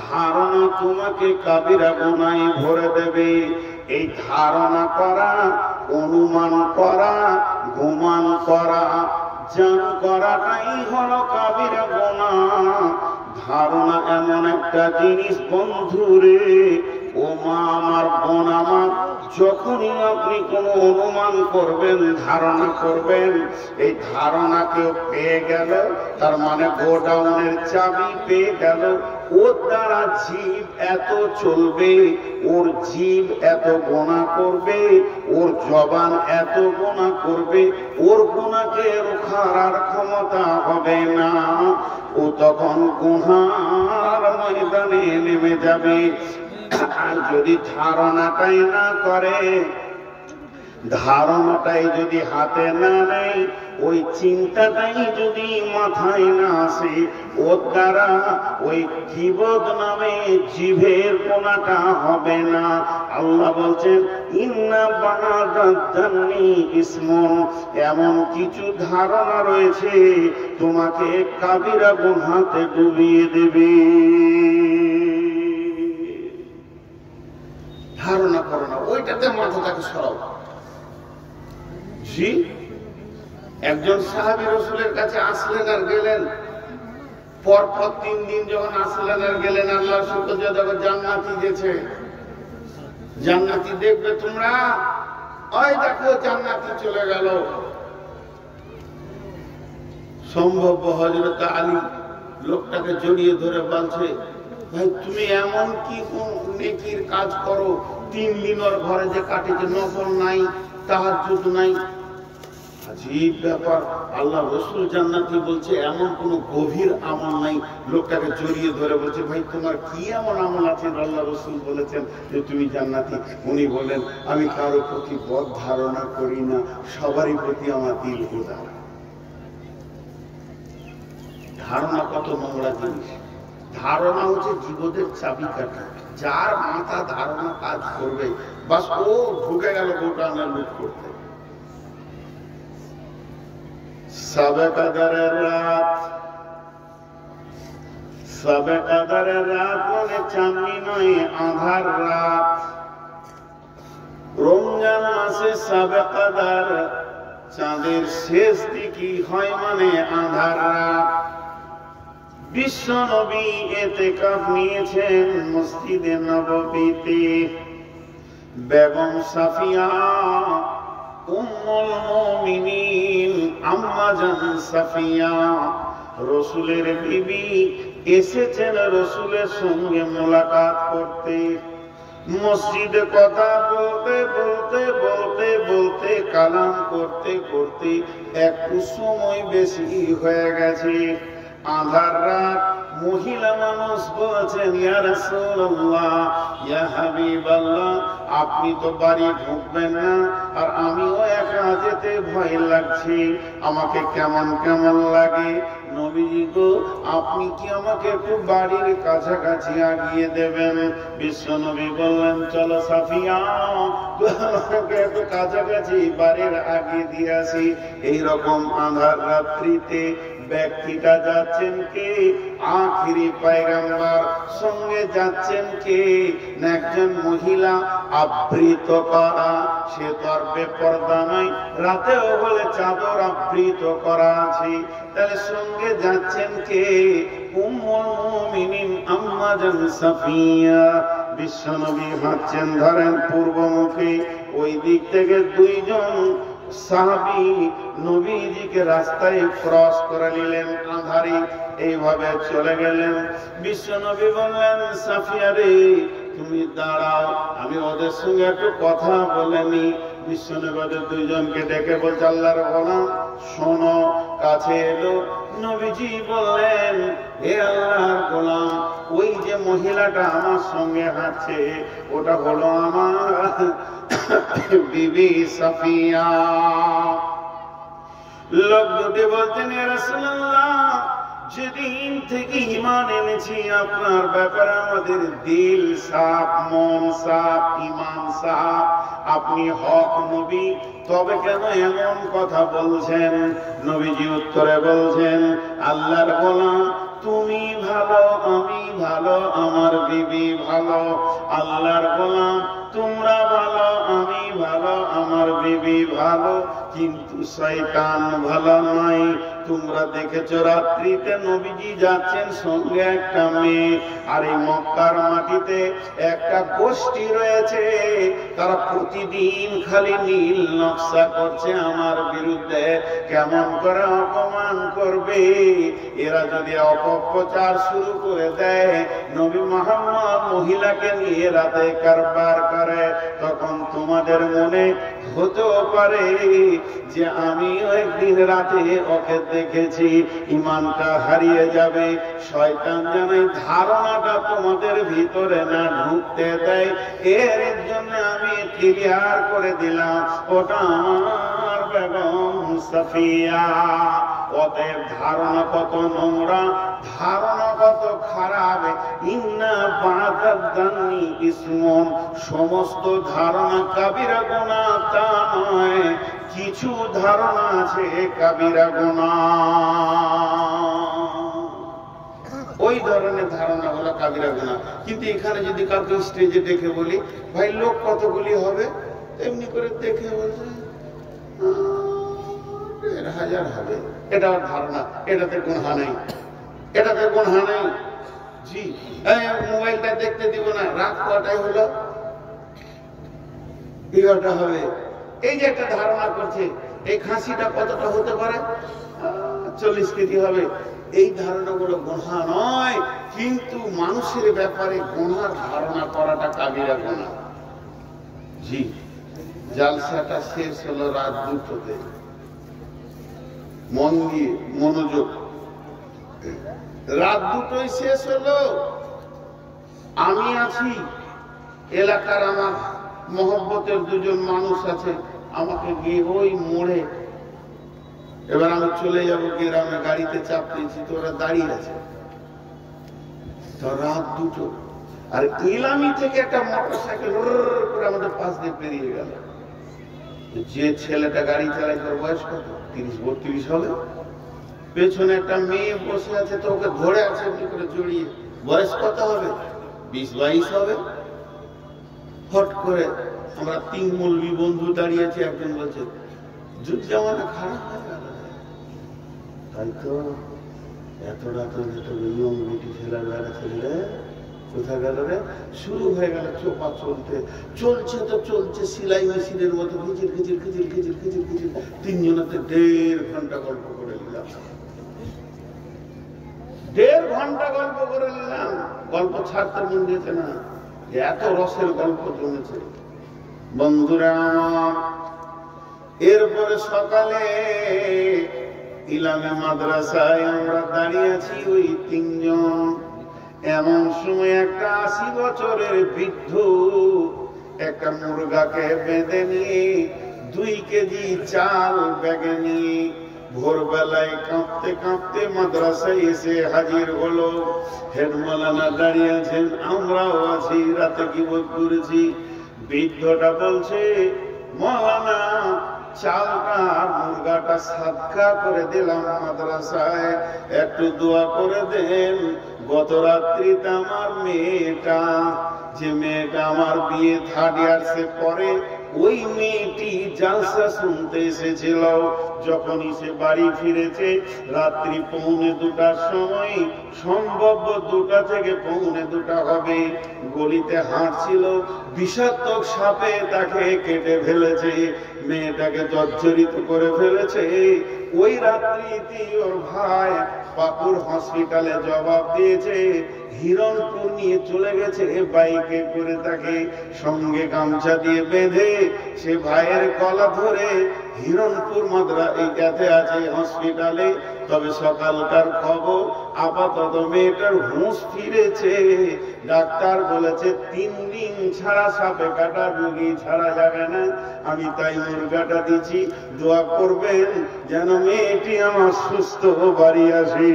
ধারণা তোমাকে কাবিরা গুনাহে ভরে দেবে। এই ধারণা করা, অনুমান করা, গুমান করা, জান করাটাই হলো কাবিরা গুনাহ। ধারণা এমন একটা জিনিস বন্ধুরে, ও মা আমার, বোন আমার, যখনই আপনি কোনো অনুমান করবেন, ধারণা করবেন, এই ধারণা কেউ পেয়ে গেল, তার মানে গোডাউনের চাবি পেয়ে গেল। ওর দ্বারা জীব এত চলবে, ওর জীব এত গুনাহ করবে, ওর জবান এত গুনাহ করবে, ওর গুনাহকে রোখার আর ক্ষমতা হবে না। ও তখন গুনার ময়দানে নেমে যাবে। আর যদি ধারণাটাই না করে, ধারণাটাই যদি হাতে না নেয়, ওই চিন্তাটাই যদি মাথায় না আসে, ওর দ্বারা ওই কিবদ নামে জিভের কোনাটা হবে না। আল্লাহ বলছেন ইন্না বা'দায-যান্নি ইসমুন। এমন কিছু ধারণা রয়েছে তোমাকে কাবিরা গুনাহতে ডুবিয়ে দেবে। ধারণা করো না, ওইটাতে মাথাটাকে সরাও। জি, একজন সাহাবী রাসূলের কাছে আসলেন আর গেলেন। পরপর 3 দিন যখন আসলেন আর গেলেন, আল্লাহর শুকর যে দেখো জান্নাতি গেছে, জান্নাতি দেখবে তোমরা, ওই দেখো জান্নাতি চলে গেল। সম্ভব হযরত আলী লোকটাকে জড়িয়ে ধরে বলছে, ভাই তুমি এমন কি নেকির কাজ করো, 3 দিন ওর ঘরে যে কাটেছে, নফল নাই, তাহাজ্জুদ নাই। আজীব ব্যাপার, আল্লাহ রাসূল জান্নাতি বলছে, এমন কোন গভীর আমল নাই। লোকটাকে জড়িয়ে ধরে বলছে, ভাই তোমার কি এমন আমল আছে আল্লাহ রাসূল বলেছেন যে তুমি জান্নাতি? উনি বলেন, আমি কারো প্রতি বদ ধারণা করি না, সবারই প্রতি আমার দিল উদার। ধারণা কত নোংরা জিনিস। ধারণা হচ্ছে জীবনের চাবিকাঠি। যার মাথা ধারণা কাজ করবে, বাস ও ঢুকে গেল গোটানের লুট করতে। সবে কদরের রাত, সবে কদরের রাত মানে চাঁদনি নয়, আঁধার রাত। রমজান মাসে সবে কদর, চাঁদের শেষ দিকই হয় মানে আঁধার রাত। বিশ্ব নবী ইতিকাফ নিয়েছেন মসজিদে নববীতে। বেগম সাফিয়া উম্মুল মুমিনিন আম্মা জান সাফিয়া রাসূলের বিবি এসেছেন রাসূলের সঙ্গে মোলাকাত করতে। মসজিদে কথা বলতে বলতে বলতে বলতে কালাম করতে করতে একটু সময় বেশি হয়ে গেছে। আঁধার রাত, মহিলা মানুষ বলছেন, ইয়া রাসূলুল্লাহ, ইয়া হাবিবাল্লাহ, আপনি তো বাড়ি ঢুকবেন না, আর আমিও একা যেতে ভয় লাগছে, আমাকে কেমন কেমন লাগে। নবীজি গো, আপনি কি আমাকে একটু বাড়ির কাছাকাছি আগিয়ে দেবেন? বিশ্ব নবী বললেন, চলো সাফিয়া, তোমাকে একটু কাছাকাছি বাড়ির আগিয়ে দিয়ে আসি। এইরকম আঁধার রাত্রিতে ব্যক্তিটা যাচ্ছেন কে? আখিরি পয়গম্বর। সঙ্গে যাচ্ছেন কে? একজন মহিলা আবৃত করা, সে তো আর বেপরদা নয়, রাতেও বলে চাদর আবৃত করা আছে। তাহলে সঙ্গে যাচ্ছেন কে? উম্মুল মুমিনিন আম্মা জান সাফিয়া। বিশ্বনবী হাঁটছেন ধরেন পূর্বমুখী, ওই দিক থেকে 2 জন সাহাবী নবীজিকে রাস্তায় ক্রস করে নিলেন, আঁধারি এইভাবে চলে গেলেন। বিশ্বনবী বললেন, সাফিয়া রে তুমি দাঁড়াও, আমি ওদের সঙ্গে একটু কথা বলে নি। বিশ্বনবী 2 জনকে ডেকে বলছে, আল্লাহর গোলাম শোনো। কাছে এলো, নবীজি বললেন, হে আল্লাহর গোলাম, ওই যে মহিলাটা আমার সঙ্গে হাঁটছে, ওটা হলো আমার বিবি সাফিয়া। লোক দুটি বলতেন, ইয়া রাসূলুল্লাহ, যেদিন থেকে ঈমান এনেছি আপনার ব্যাপারে আমাদের দিল সাফ, মন সাফ, ঈমান সাফ। আপনি হক নবী, তবে কেন এমন কথা বলছেন? নবীজি উত্তরে বলছেন, আল্লাহর গোলাম, তুমি ভালো, আমি ভালো, আমার বিবি ভালো। আল্লাহর গোলাম, তোমরা ভালো, আমি ভালো, আমার বিবি ভালো, কিন্তু শয়তান ভালো নয়। তোমরা দেখেছো রাত্রিতে নবীজি যাচ্ছেন সঙ্গে একটা মেয়ে, আর এই মক্কার মাটিতে একটা গোষ্ঠী রয়েছে, তারা প্রতিদিন খালি নীল নকশা করছে আমার বিরুদ্ধে, কেমন করে অপমান করবে। এরা যদি অপপ্রচার শুরু করে দেয়, নবী মুহাম্মদ মহিলাকে নিয়ে রাতে কারবার করে, তখন তোমাদের মনে হতেও পারে যে আমিও একদিন রাতে ওকে দেখেছি, ঈমানটা হারিয়ে যাবে। শয়তান যেন এই ধারণাটা তোমাদের ভিতরে না ঢুকতে দেয়, এর জন্য আমি ক্লিয়ার করে দিলাম, ওটা আমার বেগম সাফিয়া। ওদের ধারণা কত নোংরা, ধারণা কত খারাপ। ইন্না বাদাদানি ইসমুন, সমস্ত ধারণা কাবিরা গুনাহ তা নয়, কিছু ধারণা আছে কাবিরা গুনাহ। ওই ধরনের ধারণা হলো কাবিরা গুনাহ। কিন্তু এখানে যদি কাউকে স্টেজে দেখে বলি, ভাই লোক কতগুলি হবে, এমনি করে দেখে বলছে 1000 হবে, এটা ধারণা, এটাতে গুনাহ নাই। এটাতে গুনাহ নেই। জি, মোবাইলটা দেখতে দিব না, রাত কটায় হলো, 11টা হবে, এই যে একটা ধারণা করছে এই খাসিটা কতটা হতে পারে, 40 কেজি হবে, এই ধারণাগুলো গুনাহ নয়, কিন্তু মানুষের ব্যাপারে গুনাহর ধারণা করাটা কাবিরা গুনাহ। জি, জালসাটা শেষ হলো রাত 2টোতে, মন দিয়ে মনোযোগ, রাত 2টোয় শেষ হলো। আমি আছি, এলাকার আমার মহব্বতের 2জন মানুষ আছে, আমাকে গিয়ে ওই মোড়ে, এবার আমি চলে যাবো গ্রামে, গাড়িতে চাপ দিয়েছি, তো ওরা দাঁড়িয়ে আছে, তো রাত 2টো, আর ইলামি থেকে একটা মোটরসাইকেল করে আমাদের পাশ দিয়ে পেরিয়ে গেল। যে ছেলেটা গাড়ি চালায় তার বয়স কত, 30-32 হবে, পেছনে একটা মেয়ে বসে আছে, তো ওকে ধরে আছে এমনি করে জড়িয়ে, বয়স কত হবে, 20-22 হবে। হট করে আমরা 3 মৌলবি বন্ধু দাঁড়িয়ে আছি, একজন বলছে যুগ জামানা খারাপ হয়ে গেল, তাই তো এত রাত ইয়ং বেটি ছেলেরা ছেলে কোথা গেল রে, শুরু হয়ে গেল চোপা চলতে, চলছে তো চলছে সিলাই মেশিনের মতো, খিচির খিচির খিচির খিচির খিচির খিচির, 3 জনাতে 1.5 ঘন্টা গল্প করে নিলাম, 1.5 ঘন্টা গল্প করে নিলাম, গল্প ছাড়তে মন দিয়েছে না, এত রসের গল্প জমেছে বন্ধুরা। এরপরে সকালে ইলামে মাদ্রাসায় আমরা দাঁড়িয়ে আছি, ওই 3 জন, এমন সময় একটা 80 বছরের বৃদ্ধ একটা মুরগাকে বেঁধে নিয়ে 2 কেজি চাল ব্যাগে নিয়ে ভোরবেলায় কাঁপতে কাঁপতে মাদ্রাসায় এসে হাজির হলো। হেড মাওলানা দাঁড়িয়ে আছেন, আমরাও আছি, রাতে কি বোধ করেছি। বৃদ্ধটা বলছে, মাওলানা চালটা মুরগাটা সাদকা করে দিলাম মাদ্রাসায়, একটু দোয়া করে দেন। গত রাত্রিতে আমার মেয়েটা, যে মেয়েটা আমার বিয়ে 3rd ইয়ার্সে পরে, ওই মেয়েটি জালসা শুনতে এসেছিল, যখনই সে বাড়ি ফিরেছে রাত্রি 1:45টার সময়, সম্ভব 2টা থেকে 1:45 হবে, গলিতে হাঁটছিল, বিষাক্ত সাপে তাকে কেটে ফেলেছে, মেয়েটাকে জর্জরিত করে ফেলেছে। ওই রাত্রিতে ওর ভাই পাকুর হসপিটালে জবাব দিয়েছে, হিরণপুর নিয়ে চলে গেছে বাইকে করে, তাকে সঙ্গে গামছা দিয়ে বেঁধে সে ভাইয়ের গলা ধরে হিরণপুর মাদ্রাসাতে আছে হসপিটালে। তবে সকালকার খবর, আপাতত মেয়েটার হুঁশ ফিরেছে, ডাক্তার বলেছে 3 দিন ছাড়া সাপে কাটা রোগী ছাড়া যাবে না। আমি তাই মুরগাটা দিচ্ছি, দোয়া করবেন যেন মেয়েটি আমার সুস্থ বাড়ি আসে।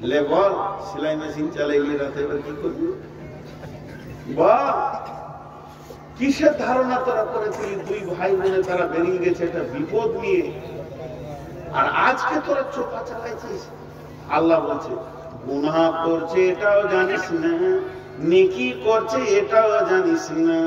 লে বল, সেলাই মেশিন চালাইলে রাতে এবার কি করবি বল, কিসের ধারণা তোরা করেছিলি 2 ভাই বোনে তারা বেরিয়ে গেছে একটা বিপদ নিয়ে, আর আজকে তোরা চোপা চালাইছিস। আল্লাহ বলছে, গুনাহ করছে এটাও জানিস না, নেকি করছে এটাও জানিস না,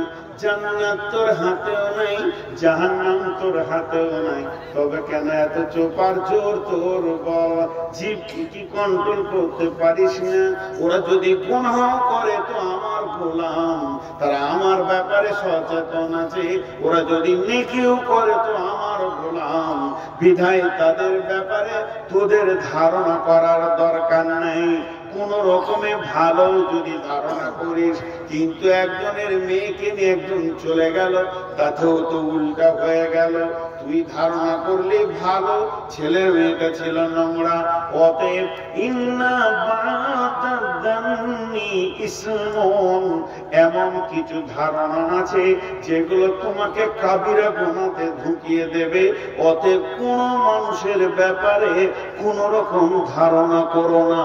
জান্নাত তোর হাতেও নাই, জাহান্নাম তোর হাতেও নাই, তবে কেন এত চোপার জোর তোর বল? জিভ কি কন্ট্রোল করতে পারিস না? ওরা যদি গুনাহ করে তো আমার গোলাম, তারা আমার ব্যাপারে সচেতন আছে, ওরা যদি নেকিও করে তো আমার গোলাম, বিধায় তাদের ব্যাপারে তোদের ধারণা করার দরকার নাই। কোন রকমে ভালো যদি ধারণা করিস, কিন্তু একজনের মেয়েকে নিয়ে একজন চলে গেল, তাতেও তো উল্টা হয়ে গেল। তুই ধারণা করলে ভালো, ছেলের মেয়েটা ছিল নোংরা। অতএব ইন্না বাদাদান্নি ইসমুন, এমন কিছু ধারণা আছে যেগুলো তোমাকে কাবিরা গুনাতে ঢুকিয়ে দেবে। অতএব কোন মানুষের ব্যাপারে কোন রকম ধারণা করো না,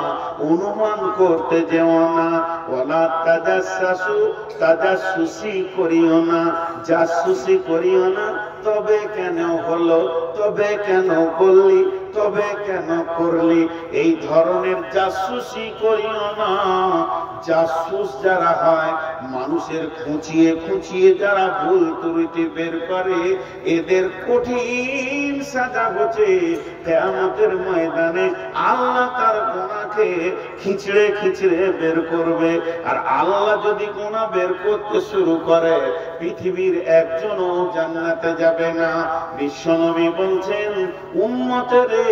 অনুমান করতে যেও না। ওয়ালা তাজাসসু, তাজাসসুসি করিও না, জাসুসি করিও না। তবে কেন হলো, তবে কেন বললি, তবে কেন করলি? এই ধরনের জাসুসি করিও না। জাসুস যারা হয়, মানুষের খুঁচিয়ে খুঁচিয়ে যারা ভুল ত্রুটি বের করে, এদের কঠিন সাজা হচ্ছে কিয়ামতের ময়দানে। আল্লাহ তার গুনাহকে খিচড়ে খিচড়ে বের করবে। আর আল্লাহ যদি গুনাহ বের করতে শুরু করে, পৃথিবীর একজনও জান্নাতে যাবে না। বিশ্বনবী বলছেন, উম্মতেরে,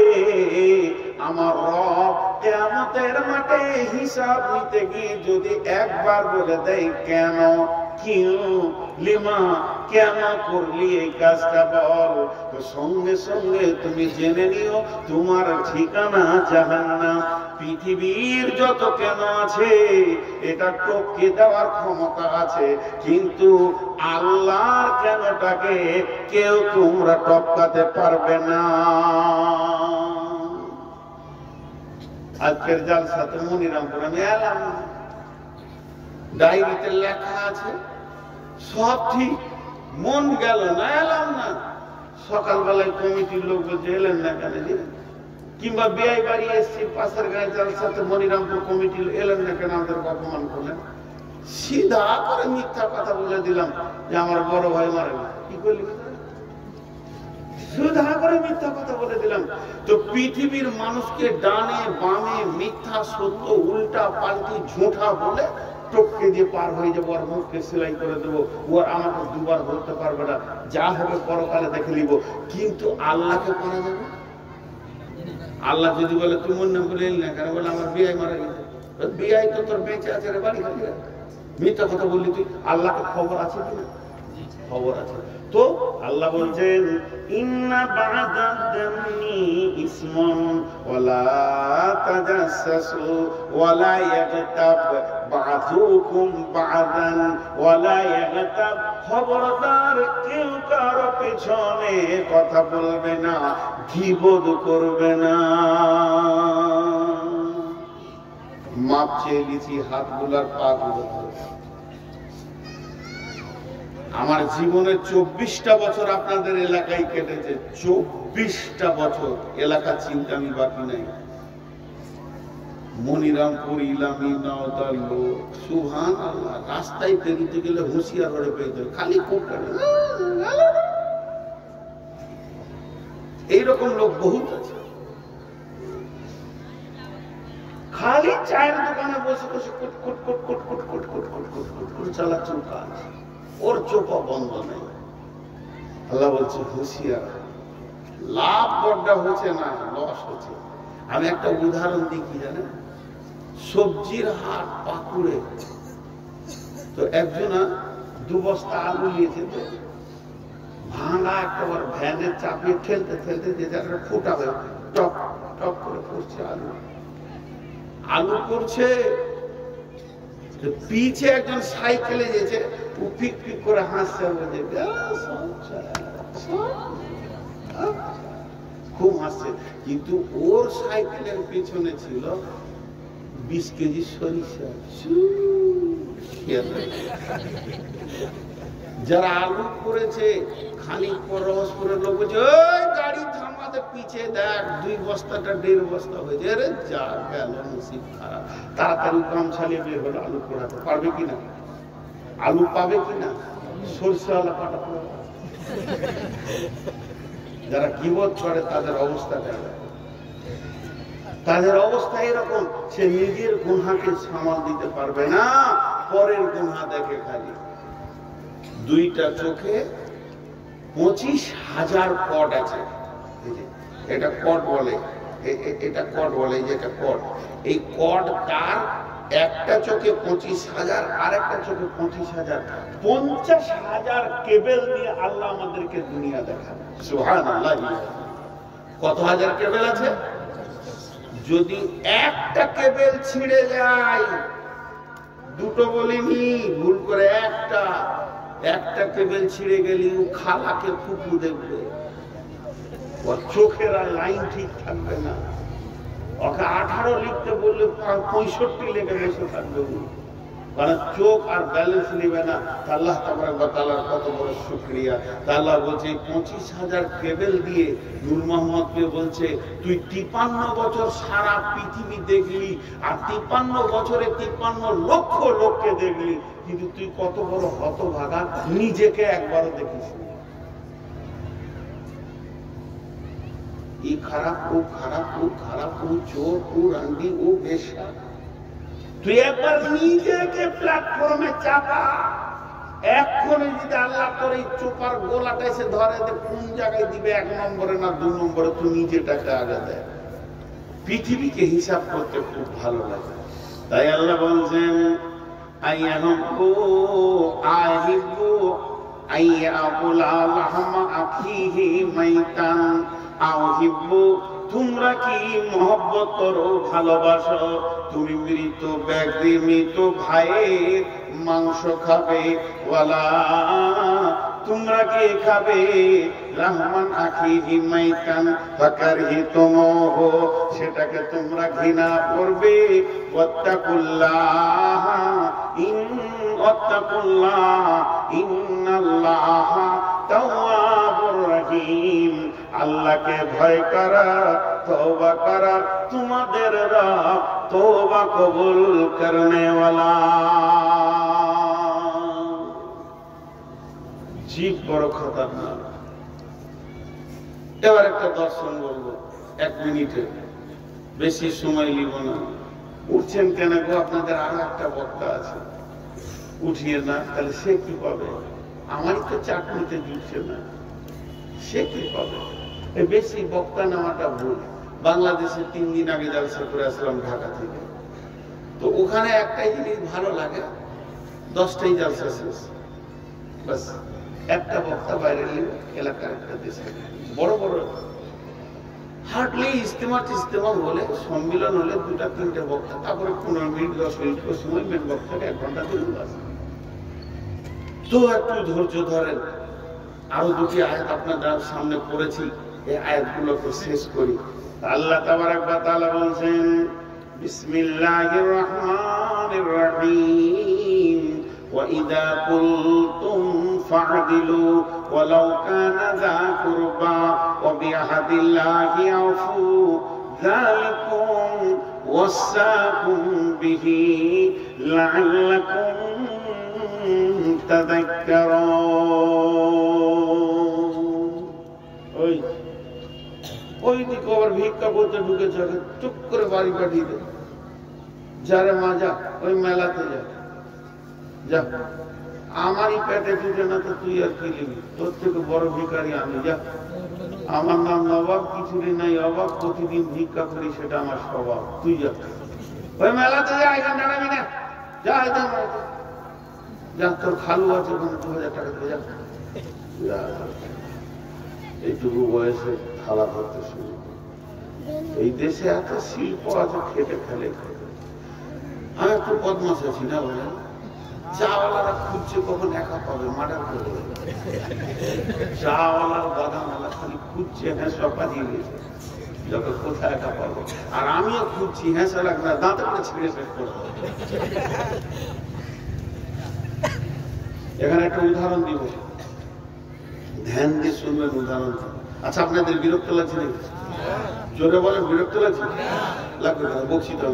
আমার রব কিয়ামতের মাঠে হিসাব নিতে গিয়ে যদি একবার বলে দেয় কেন, কিউ লিমা, কেন করলি এই কাজটা বল, তো সঙ্গে সঙ্গে তুমি জেনে নিও তোমার ঠিকানা জাহান্নাম। পৃথিবীর যত কেন আছে এটা টপকে দেওয়ার ক্ষমতা আছে, কিন্তু আল্লাহর কেনটাকে কেউ তোমরা টপকাতে পারবে না। আজকের জালসাতে মনিরামপুর আমি এলাম, ডায়েরিতে লেখা আছে সব ঠিক, মন গেল না, এলাম না। সকালবেলায় কমিটির লোক বলছে এলেন না কেন, কিংবা বিআই বাড়ি এসছি পাশের গায়ে জালসাতে মনিরামপুর কমিটি এলেন না কেন, আমাদেরকে অপমান করলেন। সিধা করে মিথ্যা কথা বলে দিলাম যে আমার বড় ভাই মারা গেছে। কি করলি? সুধা করে মিথ্যা কথা বলে দিলাম। তো পৃথিবীর মানুষকে ডানে বামে মিথ্যা সত্য উল্টা পাল্টি ঝুঁঠা বলে টপকে দিয়ে পার হয়ে যাবো, আর মুখকে সেলাই করে দেবো, ও আর আমাকে দুবার বলতে পারবে না, যা হবে পরকালে দেখে নিব। কিন্তু আল্লাহকে করা যাবে? আল্লাহ যদি বলে তুমি অন্য বলে এলি না কেন, বলে আমার বিআই মারা গেছে। বিআই তো তোর বেঁচে আছে রে, বাড়ি খালি মিথ্যা কথা বললি তুই। আল্লাহকে খবর আছে কিনা? খবর আছে। তো আল্লাহ বলছেন, ইন্না বা'দাদ-দামি ইসমুন ওয়ালা তাজাসসু ওয়ালা ইয়াগতাব বা'দুকুম বা'দান ওয়ালা ইয়াগতাব। খবরদার কেউ কারো পেছনে কথা বলবে না, গীবত করবে না। মাপ চেয়ে দিচ্ছি হাতগুলার পাগুলো। আমার জীবনে 24টা বছর আপনাদের এলাকায় কেটেছে, 24টা বছর এলাকা চিন্তা আমি বাকি নাই। মনিরামপুর, ইলামি, নওদার লোক, সুবহানাল্লাহ, রাস্তায় পেরিতে গেলে হুঁশিয়ার হয়ে পেতে খালি কোপটা। এইরকম লোক বহুত আছে, খালি চায়ের দোকানে বসে বসে কুট কুট কুট কুট কুট কুট কুট কুট কুট কুট কুট চালাচ্ছেন কাজ, ওর চোপা বন্ধ নেই। আল্লাহ বলছে হুঁশিয়ার, লাভ বড়টা হচ্ছে না, লস হচ্ছে। আমি একটা উদাহরণ দিই, কি জানেন, সবজির হাট পাকুড়ে, তো একজনা 2 বস্তা আলু নিয়েছে, তো ভাঙা একবার ভ্যানে চাপিয়ে ঠেলতে ঠেলতে যে জায়গাটা ফুটাবে টপ টপ করে পড়ছে আলু, আলু করছে। পিছে একজন সাইকেলে যেছে, ও পিক পিক করে হাসছে, খুব হাসছে। কিন্তু ওর সাইকেলের পিছনে ছিল 20 কেজি সরিষা। যারা আলু করেছে খানিক পর রহস্যপুরের লোক বলছে, ওই গাড়ি থামাতে, পিছে দেখ 2 বস্তাটা 1.5 বস্তা হয়েছে। আরে যা গেল, নসিব খারাপ। তাড়াতাড়ি কাম ছাড়িয়ে বের হলো, আলু পোড়াতে পারবে কিনা, আলু পাবে কিনা, সরষেওয়ালা কাটা পড়ে। যারা গীবত করে তাদের অবস্থা কেমন? তাদের অবস্থা এরকম, সে নিজের গুনাহকে সামাল দিতে পারবে না, পরের গুনাহ দেখে খালি। 2টা চোখে 25,000 কট আছে। এটা কট বলে, এটা কট বলে, যেটা কট, এই কট তার একটা চোখে 25,000, আর একটা চোখে 25,000, 50,000 কেবল দিয়ে আল্লাহ আমাদেরকে দুনিয়া দেখান। সুবহানাল্লাহ। কত হাজার কেবল আছে? যদি একটা কেবল ছিঁড়ে যায়, 2টো বলিনি, ভুল করে একটা কেবল ছিঁড়ে গেলে ও খালাকে ফুপু দেখবে, ওর চোখের আর লাইন ঠিক থাকবে না। ওকে 18 লিখতে বললে 65 লেগে বসে থাকবে। কারণ চোখ আর ব্যালেন্স নেবে না। আল্লাহ তাবারক ওয়া তাআলার কত বড় শুকরিয়া। আল্লাহ বলছে 25,000 কেবল দিয়ে নূর মোহাম্মদকে বলছে তুই 53 বছর সারা পৃথিবী দেখলি, আর 53 বছরে 53 লক্ষ লোককে দেখলি, কিন্তু তুই কত বড় হতভাগা, নিজেকে একবারও দেখিস। ই খারাপ, ও খারাপ, ও খারাপ, ও চোর, ও রান্ডি, ও বেশ্যা। তুই একবার নিজেকে প্ল্যাটফর্মে চাপা। এক্ষণে যদি আল্লাহ তোর এই চোপার গোলাটা এসে ধরে, কোন জায়গায় দিবে, 1 নম্বরে না 2 নম্বরে, তুই নিজেটাকে আগে দেয়। পৃথিবীকে হিসাব করতে খুব ভালো লাগে। তাই আল্লাহ বলছেন আইয়াহু আহিবু আইয়াকুলা লাহমা আখিহি মাইতান আউহিবু, তোমরা কি মহব্বত করো, ভালোবাসো, তুমি মৃত ব্যক্তি, মৃত ভাইয়ের মাংস খাবে, ওয়ালা তোমরা কি খাবে রাহমান আখিহি মাইতান ফাকারহিতুমুহ, সেটাকে তোমরা ঘৃণা করবে। ওয়াত্তাকুল্লাহ ইন্নাল্লাহা তাওয়াবুর রহিম, আল্লাহকে ভয় করা, তওবা করা, তোমাদের রব তওবা কবুল করনে ওয়ালা। জীব বড় খতরনাক। এবার একটা দর্শন বলবো 1 মিনিটে, বেশি সময় নিব না। উঠছেন কেন গো? আপনাদের আরো একটা বক্তা আছে, উঠিয়ে না, তাহলে সে কি পাবে? আমারই তো চাকরিতে জুটছে না, সে কি পাবে? বেশি বক্তা নেওয়াটা ভুল। বাংলাদেশে 3 দিন আগে জলসা করে আসলাম ঢাকা থেকে, তো ওখানে একটাই জিনিস ভালো লাগে, 10টাই জলসা শেষ, বাস একটা বক্তা বাইরে নিয়ে এলাকার একটা দেশে বড় বড় হার্ডলি ইস্তেমা হলে, সম্মিলন হলে 2-3টে বক্তা, তারপরে 15 মিনিট 10 মিনিট সময় মেন বক্তাকে 1 ঘন্টা দিন। তো একটু ধৈর্য ধরেন। আরো 2টি আয়াত আপনাদের সামনে পড়েছি, এই আয়াতগুলোকে শেষ করি। আল্লাহ তাবারক ওয়া তাআলা বলেন বিসমিল্লাহির রহমানির রহিম وَإِذَا قُلْتُمْ فَاعْدِلُوا وَلَوْ كَانَ ذَا قُرْبَى وَبِعَهْدِ اللَّهِ أَوْفُوا ذَلِكُمْ وَصَّاكُمْ بِهِ لَعَلَّكُمْ تَذَكَّرُونَ। ওই দিকে আবার ভিক্ষা করতে ঢুকেছে, চুপ করে বাড়ি পাঠিয়ে দে, যারে মাজা ওই মেলাতে যা, যা, আমারই পেটে ঢুকে না তো তুই আর কি নিবি? তোর থেকে বড় ভিখারি আমি, যা। আমার নাম নবাব, কিছুরই নাই অভাব, প্রতিদিন ভিক্ষা করি, সেটা আমার স্বভাব, তুই যা, ওই মেলাতে যা, এখানে দাঁড়াবি না, যা, যা, তোর খালু আছে ওখানে 2000 টাকা দিয়ে যা। এইটুকু বয়সে থালা ধরতে শুরু। এই দেশে এত শিল্প আছে, খেটে খেলে। আমি একটু বদমাশ আছি না, বলেন? চাওয়ালারা খুঁজছে কখন একা পাবে, মার্ডার করে। চাওয়ালার বাদামওয়ালা খালি খুঁজছে, হ্যাঁ সব পাঠিয়ে গেছে, যত কোথায় একা পাবো। আর আমিও খুঁজছি, হ্যাঁ সে লাগবে না, দাঁতে করে ছিঁড়ে শেষ করবো। এখানে একটা উদাহরণ দিব, ধ্যান দিয়ে শুনবেন উদাহরণ। আচ্ছা, আপনাদের বিরক্ত লাগছে নাকি? জোরে বলেন, বিরক্ত লাগছে? লাগবে না, বকছি তো।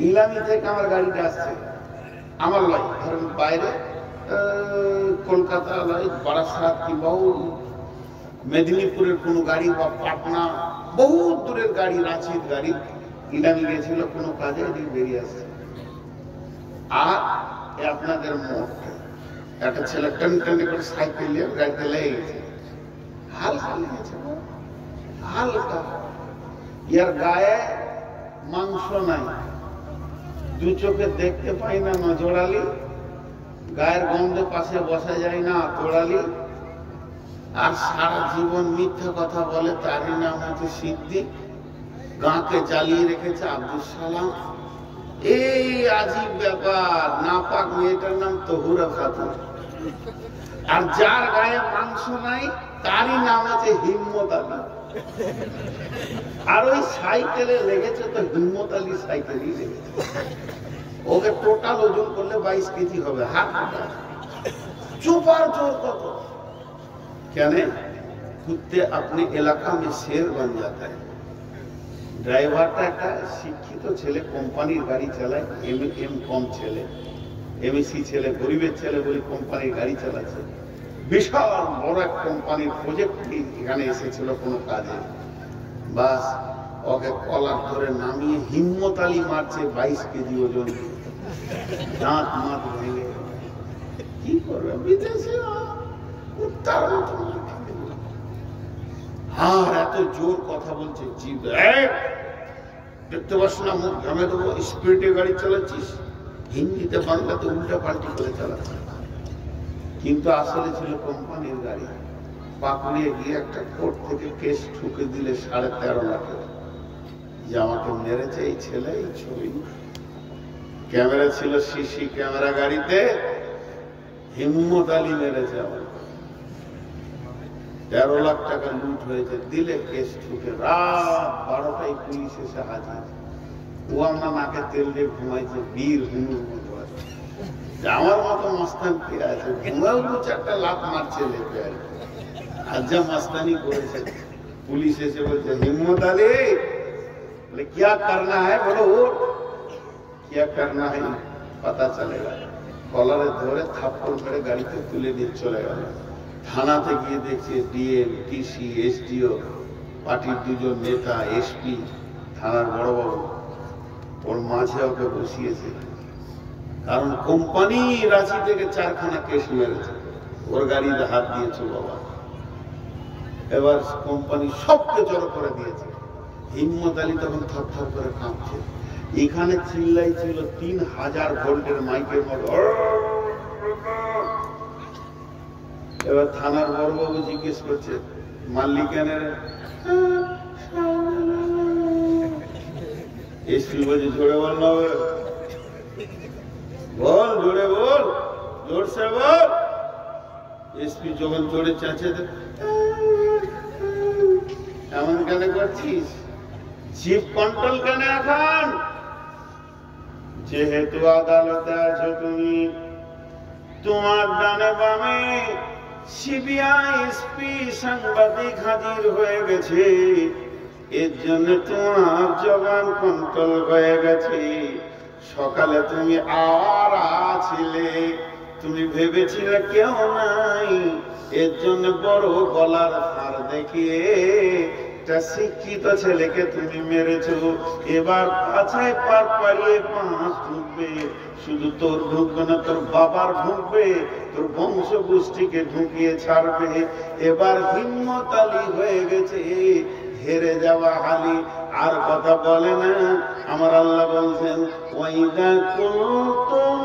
ইলামি থেকে আমার গাড়িটা আসছে, আমার লয়, ধরেন বাইরে কলকাতা লয়, বারাসাত কিংবা মেদিনীপুরের কোনো গাড়ি বা পাটনা, বহু দূরের গাড়ি, রাঁচির গাড়ি, ইলামি গেছিল কোনো কাজে, এদিকে বেরিয়ে আসছে। আর আপনাদের মোট একটা ছেলে টেন করে সাইকেল নিয়ে গাড়িতে লেগে গেছে, হালকা লেগেছে, হালকা। ইয়ার গায়ে মাংস নাই, 2 চোখে দেখতে পাই না, নজরালি, গায়ের গন্ধে পাশে বসা যায় না, তোড়ালি, আর সারা জীবন মিথ্যা কথা বলে। তারই নাম হচ্ছে সিদ্দিক, গাঁকে জ্বালিয়ে রেখেছে আব্দুল সালাম। এই আজীব ব্যাপার। নাপাক মেয়েটার নাম তহুরা খাতুন, আর যার গায়ে মাংস নাই তারই নাম আছে হিম্মত আলী। আর ওই সাইকেলে লেগেছে তো হিম্মত আলী সাইকেলই লেগেছে। ওকে টোটাল ওজন করলে 22 কেজি হবে। হাত चुपार जोर कत कहने कुत्ते अपने इलाका में शेर बन जाता है। ड्राइवरটা একটা শিক্ষিত ছেলে, কোম্পানির গাড়ি চালায়, এম.কম ছেলে, এমএসসি ছেলে, গরিবের ছেলে বলে কোম্পানির গাড়ি চালাচ্ছে। বিশাল বড় এক কোম্পানির প্রজেক্ট এখানে এসেছিল কোনো কাজে, বাস ওকে কলার ধরে নামিয়ে হিম্মত আলী মারছে 22 কেজি ওজন, দাঁত মাত ভেঙে। কি করবে বিদেশে উত্তর মতো আর এত জোর কথা বলছে, জিভ দেখতে পাস না মুখ ঘামে দেবো, স্পিডে গাড়ি চালাচ্ছিস, হিন্দিতে বাংলাতে উল্টা পাল্টি করে চালাচ্ছিস। কিন্তু আসলে ছিল কোম্পানির গাড়ি। পাকুড়িয়ে গিয়ে একটা কোর্ট থেকে কেস ঠুকে দিলে 13.5 লাখ, যে আমাকে মেরেছে এই ছেলে। এই ছবি ক্যামেরা ছিল, সিসি ক্যামেরা গাড়িতে, হিম্মত আলী মেরেছে আমার। 13 লাখ টাকা লুট হয়েছে, দিলে কেস ঠুকে। রাত 12টায় পুলিশ এসে হাজির। ও আমরা নাকে তেল দিয়ে ঘুমাইছে, বীর হুনুর মতো আছে। আমার মতো মস্তান কে আছে, ঘুমাও 2-4টা লাখ মারছে লেপে আর কি। আর যা মস্তানি করেছে। পুলিশ এসে বলছে, হিম্মত আলী বলে क्या करना है, बोलो उठ, क्या करना है पता चलेगा। কলারে ধরে থাপ্পড় মেরে গাড়িতে তুলে নিয়ে চলে গেল। থানাতে গিয়ে দেখছে ডিএম, টিসি, এসডিও, পার্টির 2জন নেতা, এসপি, থানার বড়বাবু, ওর মাঝে ওকে বসিয়েছে। কারণ কোম্পানি রাঁচি থেকে 4খানা কেস মেরেছে, ওর গাড়িতে হাত দিয়েছে বাবা। এবার কোম্পানি সবকে জড়ো করে দিয়েছে। হিম্মত আলী তখন থরথর করে কাঁপছে। এখানে চিল্লাই ছিল 3000 ভোল্টের মাইকের মতো। এবার থানার বড়বাবু জিজ্ঞেস করছে, মাল্লিকানের এসপি বলছে, জোরে বল না, বল জোরে বল, জোরসে বল। এসপি যখন জোরে চেঁচে, এমন কেন করছিস, চিফ কন্ট্রোল কেন এখন? যেহেতু আদালতে আছো তুমি, তোমার ডানে বামে সিবিআই, এসপি, সাংবাদিক হাজির হয়ে গেছে। এর জন্য তোমার জবান কন্ট্রোল হয়ে গেছে। সকালে তুমি আওয়ারা ছিলে, তুমি ভেবেছিলে কেউ নাই, এর জন্য বড় গলার ধার দেখিয়ে একটা শিক্ষিত ছেলেকে তুমি মেরেছো। এবার পাছায় পার পাড়িয়ে পাঁচ ঢুকবে, শুধু তোর ঢুকবে না, তোর বাবার ঢুকবে, তোর বংশ গোষ্ঠীকে ঢুকিয়ে ছাড়বে। এবার হিম্মত আলী হয়ে গেছে, হেরে যাওয়া হালি, আর কথা বলে না। আমার আল্লাহ বলছেন, ওয়াইদা কুনতুম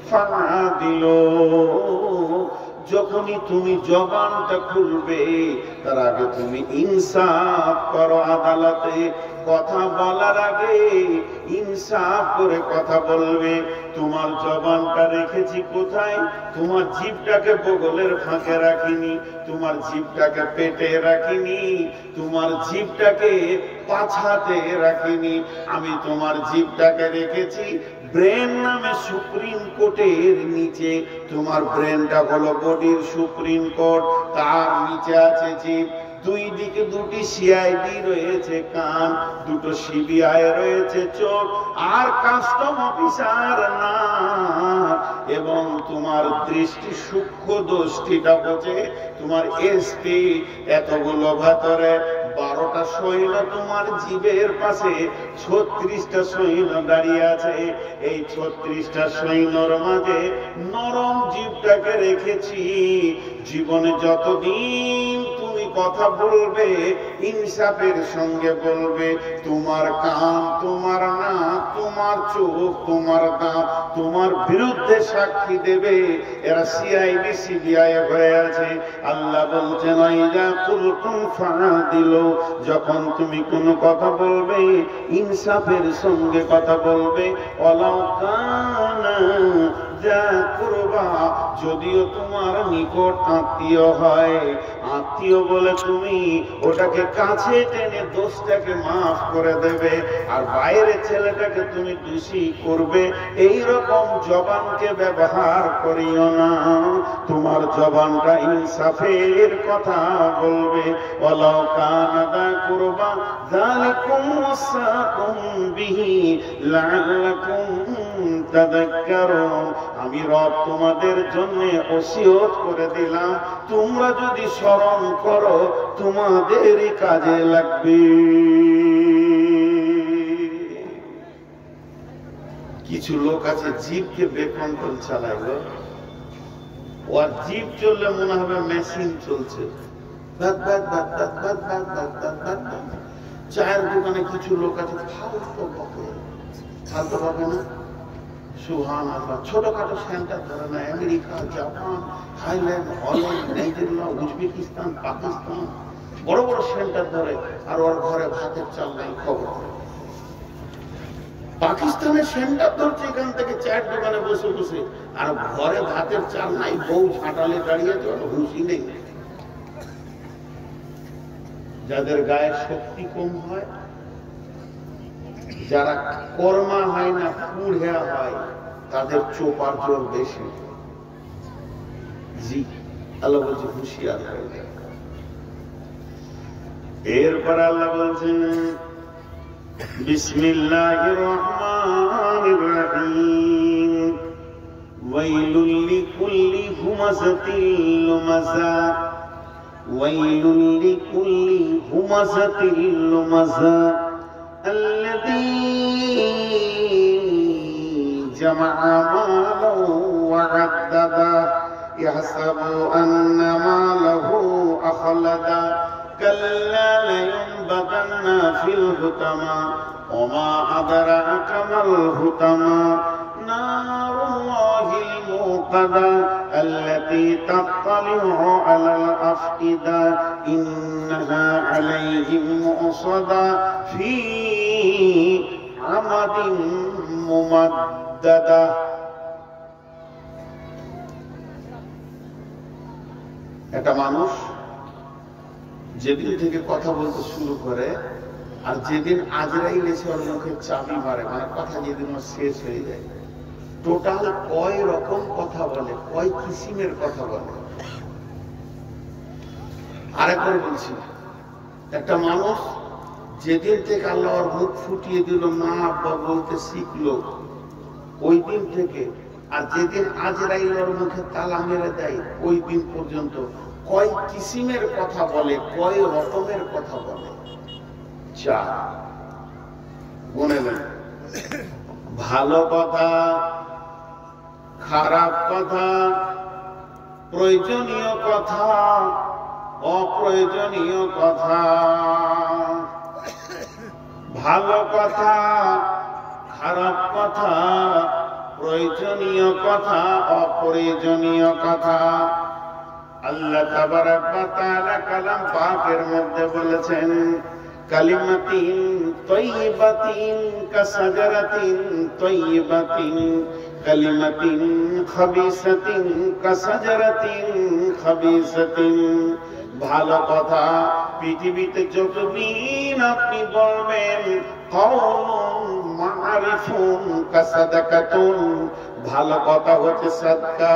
ফাদিলু, যখনই তুমি জবানটা খুলবে তার আগে তুমি ইনসাফ করো। আদালতে কথা বলার আগে ইনসাফ করে কথা বলবে। তোমার জবানটা রেখেছি কোথায়? তোমার জিভটাকে বগলের ফাঁকে রাখিনি, তোমার জিভটাকে পেটে রাখিনি, তোমার জিভটাকে পাছাতে রাখিনি। আমি তোমার জিভটাকে রেখেছি ব্রেন নামে সুপ্রিম কোর্টের নিচে। তোমার ব্রেনটা হলো বডির সুপ্রিম কোর্ট, তার নিচে আছে জিভ। দুই দিকে 2টি সিআইডি রয়েছে কান, 2টো সিবিআই রয়েছে চোখ, আর কাস্টম অফিসার না। এবং তোমার দৃষ্টি সূক্ষ্ম দৃষ্টিটা বোঝে। তোমার এসপি এতগুলো ভেতরে 12টা সৈন্য তোমার জীবের পাশে, 36টা সৈন্য দাঁড়িয়ে আছে। এই 36টা সৈন্যর মাঝে নরম জীবটাকে রেখেছি। জীবনে যতদিন তুমি কথা বলবে ইনসাফের সঙ্গে বলবে, তোমার কান, তোমার নাক, তোমার চোখ, তোমার দাঁত তোমার বিরুদ্ধে সাক্ষী দেবে। এরা সিআইডি, সিবিআই হয়ে আছে। আল্লাহ বলছেন, ওয়াইদা কুনতুম ফাদিলু, যখন তুমি কোনো কথা বলবে ইনসাফের সঙ্গে কথা বলবে। ওয়ালাউ কানা যা কুরবা, যদিও তোমার নিকট আত্মীয় হয়। আত্মীয় বলে তুমি ওটাকে কাছে টেনে দোষটাকে মাফ করে দেবে, আর বাইরে ছেলেটাকে তুমি দোষী করবে, এই রকম জবানকে ব্যবহার করিও না। তোমার জবানটা ইনসাফের কথা বলবে। ওয়ালাউ কানা দা কুরবা যালিকুম ওয়াসাকুম বিহি লাআল্লাকুম তাযাক্কারুন। আমি রব তোমাদের জন্য ওসিয়ত করে দিলাম, তোমরা যদি স্মরণ করো তোমাদেরই কাজে লাগবে। কিছু লোক আছে জিভকে বেকন্ট্রোল চালায়, ওর জিভ চললে মনে হবে মেশিন চলছে। চায়ের দোকানে কিছু লোক আছে ফালতু বকে না, সুবহানাল্লাহ। ছোটখাটো সেন্টার ধরে না, America, Japan, Thailand, Holland, Nigeria, Uzbekistan, Pakistan, বড় বড় সেন্টার ধরে, আর ওর ঘরে ভাতের চাল নাই খবর। পাকিস্তানের সেন্টার ধরছে এখান থেকে চায়ের দোকানে বসে বসে, আর ঘরে ভাতের চাল নাই, বউ ঝাঁটালে দাঁড়িয়ে চলো, হুঁশি নেই। যাদের গায়ে শক্তি কম হয়, যারা কর্মা হয় না পুড়িয়া হয়, তাদের চোপার জোর বেশি। জি আল্লাহ বলছে হুঁশিয়ার হয়ে যায়। এরপর আল্লাহ বলছেন বিসমিল্লাহির রহমানির রহিম ওয়াইলুল লিকুল্লি হুমাযাতিল লুমাযা ওয়াইলুল লিকুল্লি হুমাযাতিল লুমাযা الذي جمع مالا وعددا يحسب أن ماله أخلدا كلا لينبذن في الحطمة وما أدراك ما الحطمة نار الله الموقدة التي تطلع على الأفئدة إنها عليهم مؤصدة في عمد ممددة। একটা মানুষ যেদিন থেকে কথা বলতে শুরু করে, আর যেদিন আজরাইল এসে ওর মুখে চাবি মারে, মানে কথা যেদিন শেষ হয়ে যায়, টোটাল কয় রকম কথা বলে, কয় কিসিমের কথা বলে। আরেকবার বলছি, একটা মানুষ যেদিন থেকে আল্লাহর মুখ ফুটিয়ে দিল, মা আব্বা বলতে শিখলো, ওই দিন থেকে, আর যেদিন আজরাইলের মুখে তালা মেরে দেয় ওই দিন পর্যন্ত কয় কিসিমের কথা বলে, কয় রকমের কথা বলে। চার গুনে নেন। ভালো কথা, খারাপ কথা, প্রয়োজনীয় কথা, অপ্রয়োজনীয় কথা। ভালো কথা, খারাপ কথা, প্রয়োজনীয় কথা, অপ্রয়োজনীয় কথা। আল্লাহ তাবারাক ওয়া তাআলা কালাম পাকের মধ্যে বলেছেন কালিমাতিন তাইয়্যিবাতিন কাশাজারাতিন তাইয়্যিবাতিন কালিমাতিন খাবিসাতিন কাশাজারাতিন খাবিসাতিন। ভালো কথা পৃথিবীতে যতদিন আপনি বলবেন কাউলুন মা'রুফুন কাসাদাকাতুন, ভালো কথা হচ্ছে সাদকা।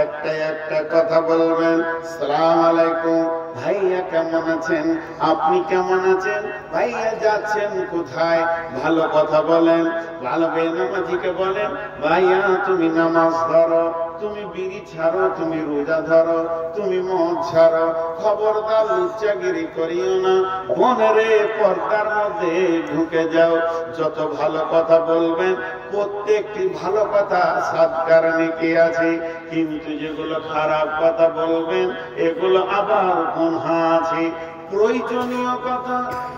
একটা একটা কথা বলবেন, আসসালামু আলাইকুম ভাইয়া কেমন আছেন, আপনি কেমন আছেন, ভাইয়া যাচ্ছেন কোথায়, ভালো কথা বলেন। ভালো বেনামাজিকে বলেন ভাইয়া তুমি নামাজ ধরো, তুমি বিড়ি ছাড়ো, তুমি রোজা ধরো, তুমি মদ ছাড়ো, খবরদার লুচ্চাগিরি করিও না, মনেরে পর্দার মধ্যে ঢুকে যাও। যত ভালো কথা বলবেন প্রত্যেকটি ভালো কথা সাদকার নেকি আছে, কিন্তু যেগুলো খারাপ কথা বলবেন এগুলো আবার গুনাহ আছে। প্রয়োজনীয় কথা,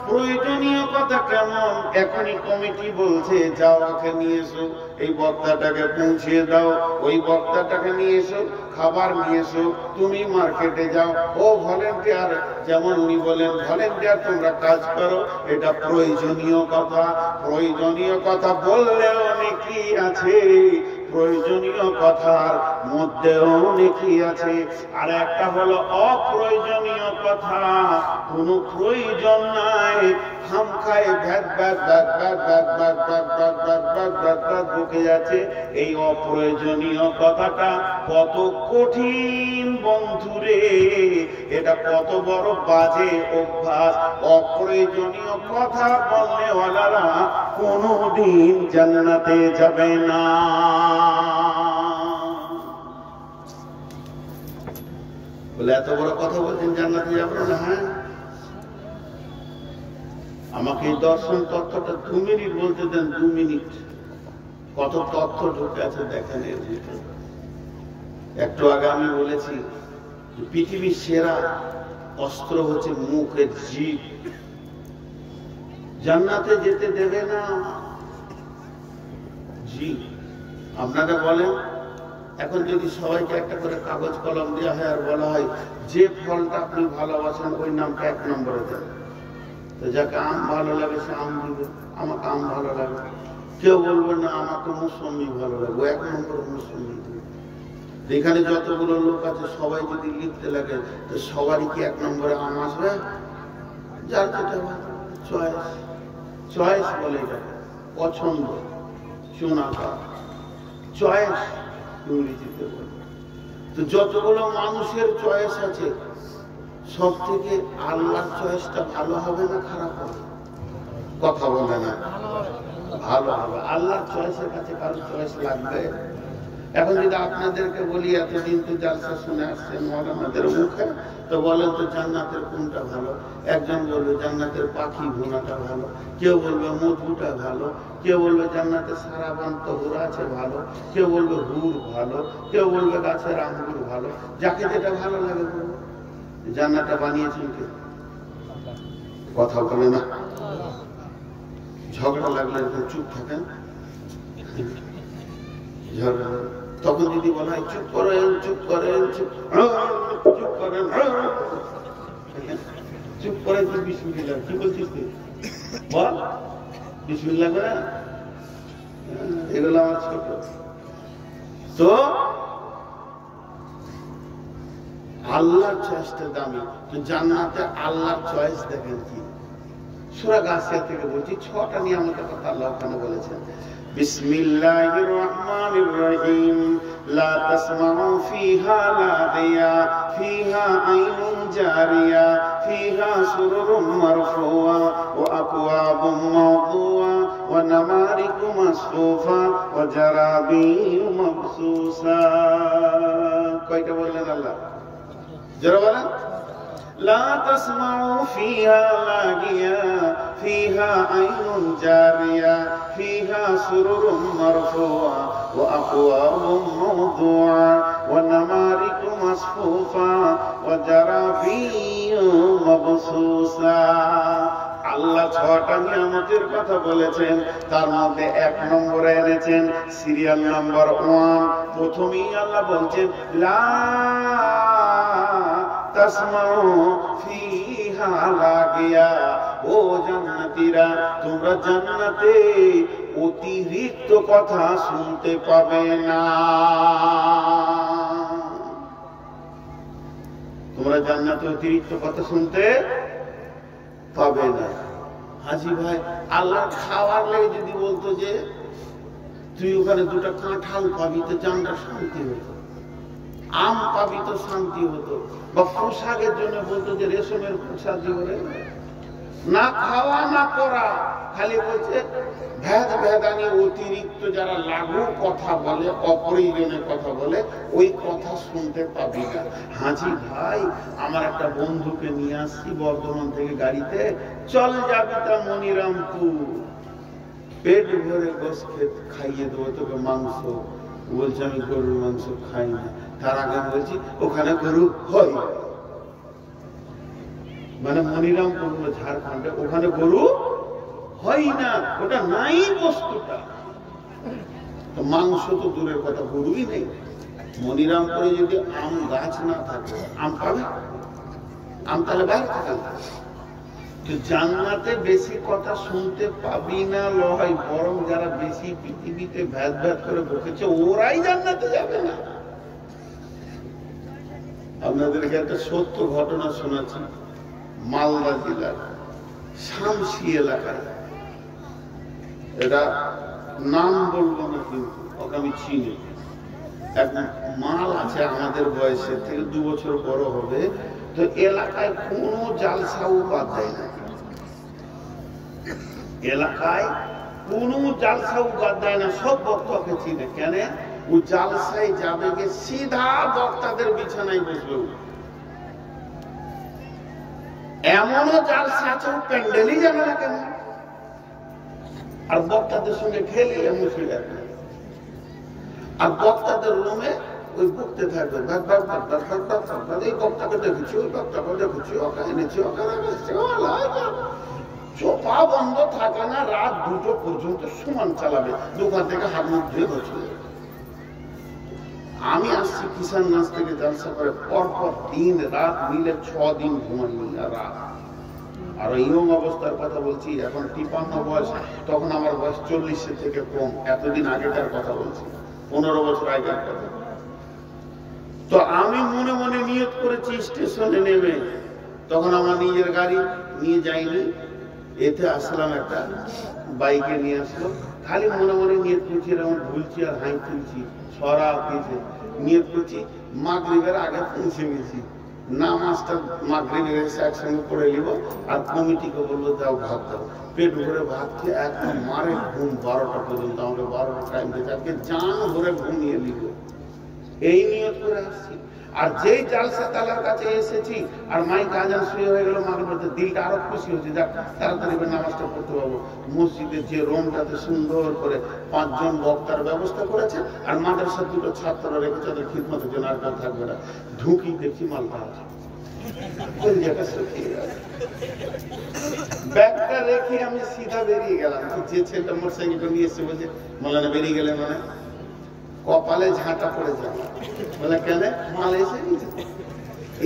প্রয়োজনীয় কথা কেমন? এখনই কমিটি বলছে যাও ওকে নিয়ে এসো, এই বক্তাটাকে পৌঁছিয়ে দাও, ওই বক্তাটাকে নিয়ে এসো, খাবার নিয়ে এসো, তুমি মার্কেটে যাও, ও ভলেন্টিয়ার, যেমন উনি বলেন ভলেন্টিয়ার তোমরা কাজ করো। এটা প্রয়োজনীয় কথা। প্রয়োজনীয় কথা বললেও নেকি আছে, প্রয়োজনীয় কথার মধ্যেও নেকি আছে, আর একটা হলো অপ্রয়োজনীয় কথা, কোনো প্রয়োজন নাই, খামখায় VAT VAT VAT VAT VAT VAT VAT VAT VAT VAT VAT VAT ঢুকে যাচ্ছে। এই অপ্রয়োজনীয় কথাটা কত কঠিন বন্ধুরে, এটা কত বড় বাজে অভ্যাস। অপ্রয়োজনীয় কথা বলনেওয়ালারা কোনদিন জান্নাতে যাবে না। বলে এত বড় কথা বলছেন জান্নাতে যাবে না? হ্যাঁ, আমাকে এই দর্শন তত্ত্বটা 2 মিনিট বলতে দেন, 2 মিনিট। কত তথ্য ঢুকে আছে দেখেন এর ভিতরে। একটু আগে আমি বলেছি পৃথিবীর সেরা অস্ত্র হচ্ছে মুখের জিভ। জান্নাতে যেতে দেবে না জিভ। আপনারা বলেন, এখন যদি সবাইকে একটা করে কাগজ কলম দেওয়া হয় আর বলা হয় যে ফলটা আপনি ভালোবাসেন ওই নামটা 1 নম্বরে দেন, তো যাকে আম ভালো লাগে সে আম দিবে, আমাকে আম ভালো লাগে। কেউ বলবে না আমাকে মৌসুমি ভালো লাগে, ও 1 নম্বরে মৌসুমি দিবে। এখানে যতগুলো লোক আছে সবাই যদি লিখতে লাগে তো সবারই কি 1 নম্বরে আম আসবে? যার যেটা চয়েস, চয়েস বলে এটাকে, পছন্দ, চুনাকা, চয়েস ইংরেজিতে বলে। তো যতগুলো মানুষের চয়েস আছে সব থেকে আল্লাহর চয়েসটা ভালো হবে না খারাপ হবে? কথা বলে না, ভালো হবে। আল্লাহর চয়েসের কাছে কারো চয়েস লাগবে? এখন যদি আপনাদেরকে বলি, এতদিন তো জালসা শুনে আসছেন মৌলানাদের মুখে, তো বলেন তো জান্নাতের কোনটা ভালো? একজন বলবে জান্নাতের পাখি ভুনাটা ভালো, কেউ বলবে মধুটা ভালো, কেউ বলবে জান্নাতে সারাবান তহুরা আছে ভালো, কেউ বলবে হুর ভালো, কেউ বলবে গাছের আঙ্গুর ভালো। যাকে যেটা ভালো লাগে বলবে। জান্নাতটা বানিয়েছেন কে? কথা বলে না। ঝগড়া লাগলে চুপ থাকেন, ঝগড়া তখন যদি বলা হয় চুপ করেন চুপ করেন চুপ করেন চুপ করে বিসমিল্লাহ, কি বলছিস তুই বল, বিসমিল্লাহ করে। এগুলো আমার ছোট। তো আল্লাহর চয়েসটা দামি। তো জান্নাতে আল্লাহর চয়েস দেখেন কি, সূরা গাসিয়া থেকে বলছি, 6টা নিয়ামতের কথা আল্লাহ ওখানে বলেছেন। বিসমিল্লাহির রহমানির রহিম, লা তাসমাউ ফিহা লাগিয়া, ফিহা আইনুন জারিয়া, ফিহা সুরুরুম মারফুয়া ওয়া আকওয়াবুম মাওদুয়া ওয়া নামারিকু মাসফুফা ওয়া জারাবিয়্যু মাবসুসা। কয়টা বললেন আল্লাহ? যারা বলেন لا تسمعوا فيها لاغيا فيها عين جارية فيها سرر مرفوعة وأكواب موضوعة ونمارق مصفوفة وزرابي مبثوثة। আল্লাহ 6টা নিয়ামতের কথা বলেছেন, তার মধ্যে 1 নম্বরে এনেছেন সিরিয়াল নাম্বার 1। প্রথমেই আল্লাহ বলছেন লা তাসমাউ ফিহা লাগাইয়া, ও জান্নাতীরা তোমরা জান্নাতে অতিরিক্ত কথা শুনতে পাবে না। তোমরা জান্নাতে অতিরিক্ত কথা শুনতে পাবে না। হাজি ভাই, আল্লাহ খাওয়ার লাগে যদি বলতো যে তুই ওখানে 2টা কাঁঠাল পাবি তো জানটা শান্তি হতো, আম পাবি তো শান্তি হতো, বা পোশাকের জন্য বলতো যে রেশমের পোশাক দিবরে, না খাওয়া না করা, খালি বলছে ভেদ ভেদানি অতিরিক্ত যারা লাগু কথা বলে, অপ্রয়োজনীয় কথা বলে, ওই কথা শুনতে পাবি না। হাজি ভাই, আমার একটা বন্ধুকে নিয়ে আসছি বর্ধমান থেকে গাড়িতে, চল যাবি তা মনিরামপুর, পেট ভরে গোশ খাইয়ে দেবো তোকে মাংস। বলছে আমি গরুর মাংস খাই না। তার আগে বলছি ওখানে গরু হয়, মানে মনিরামপুর হলো ঝাড়খণ্ডে, ওখানে গরু হয় না, ওটা নাই বস্তুটা। তো মাংস তো দূরের কথা, গরুই নেই। মনিরামপুরে যদি আম গাছ না থাকে আম পাবে? আম তাহলে বাইরে থাকে। তো জান্নাতে বেশি কথা শুনতে পাবি না লয়, বরং যারা বেশি পৃথিবীতে ভ্যাদ ভ্যাদ করে বসেছে ওরাই জান্নাতে যাবে না। আপনাদেরকে একটা সত্য ঘটনা শোনাচ্ছি। মালদা জেলার শামসি এলাকায়, এটা নাম বলবো না কিন্তু ওকে আমি চিনি, এক মাল আছে আমাদের বয়সের থেকে 2 বছর বড় হবে। তো এলাকায় কোনো জালসাও বাদ দেয় না, এলাকায় কোনো জালসাও বাদ দেয় না, সব বক্তাকে চিনে। কেন? ও জালসায় যাবে গে সিধা বক্তাদের বিছানায় বসবে। এমনও জালসা আছে ও প্যান্ডেলই যাবে না কেন, আর বক্তাদের সঙ্গে খেলে মুশকিল আছে। আর বক্তাদের রুমে ওই বকতে থাকবে, এই বক্তাকে দেখেছি, ওই বক্তাকে দেখেছি, ওকে এনেছি, ওখানে চোপা বন্ধ থাকে না, রাত 2টো পর্যন্ত সমান চালাবে, দোকান থেকে হাত মুখ ধুয়ে বসে। আমি আসছি কিষানগঞ্জ থেকে জালসা করে, পরপর দিন রাত মিলে 6 দিন ঘুমাইনি রাত। আর ইয়ং অবস্থার কথা বলছি, এখন 53 বয়স, তখন আমার বয়স 40 থেকে কম। এতদিন আগেকার কথা বলছি, 15 বছর আগের কথা। তো আমি মনে মনে নিয়ত করেছি স্টেশনে নেমে, তখন আমার নিজের গাড়ি নিয়ে যাইনি, এতে আসলাম, একটা বাইকে নিয়ে আসলো। খালি মনে মনে নিয়ত করছি, এরকম ভুলছি আর হাই তুলছি, ছড়া দিয়েছে, নিয়ত করছি মাগরিবের আগে পৌঁছে গেছি, নামাজটা মাগরিবের এসে একসঙ্গে পড়ে নিব, আর কমিটিকে বলবো দাও ভাত দাও। পেট ভরে ভাত খেয়ে একদম মারে ঘুম 12টা পর্যন্ত, আমাকে 12টা টাইম দিয়েছে, আজকে জান ভরে ঘুমিয়ে নিব, এই নিয়ত করে আসছি। আর যেই জালসা তালার কাছে এসেছি আর মাইক আজান শুরু হয়ে গেল, মাঝে মধ্যে দিলটা আরো খুশি হচ্ছে, যাক তাড়াতাড়ি নামাজটা পড়তে পারবো। মসজিদের যে রুমটাতে সুন্দর করে 5 জন বক্তার ব্যবস্থা করেছে, আর মাদ্রাসার 2টো ছাত্র রেখেছে, ওদের খিদমতের জন্য আর কেউ থাকবে না। ঢুকি দেখি মালটা আছে, ব্যাগটা রেখে আমি সিধা বেরিয়ে গেলাম। যে ছেলেটা মোটরসাইকেলটা নিয়ে এসে বলছে, মৌলানা বেরিয়ে গেলে মানে কপালে ঝাঁটা পড়ে যাবে। বলে কেন? মাল এসে গেছে।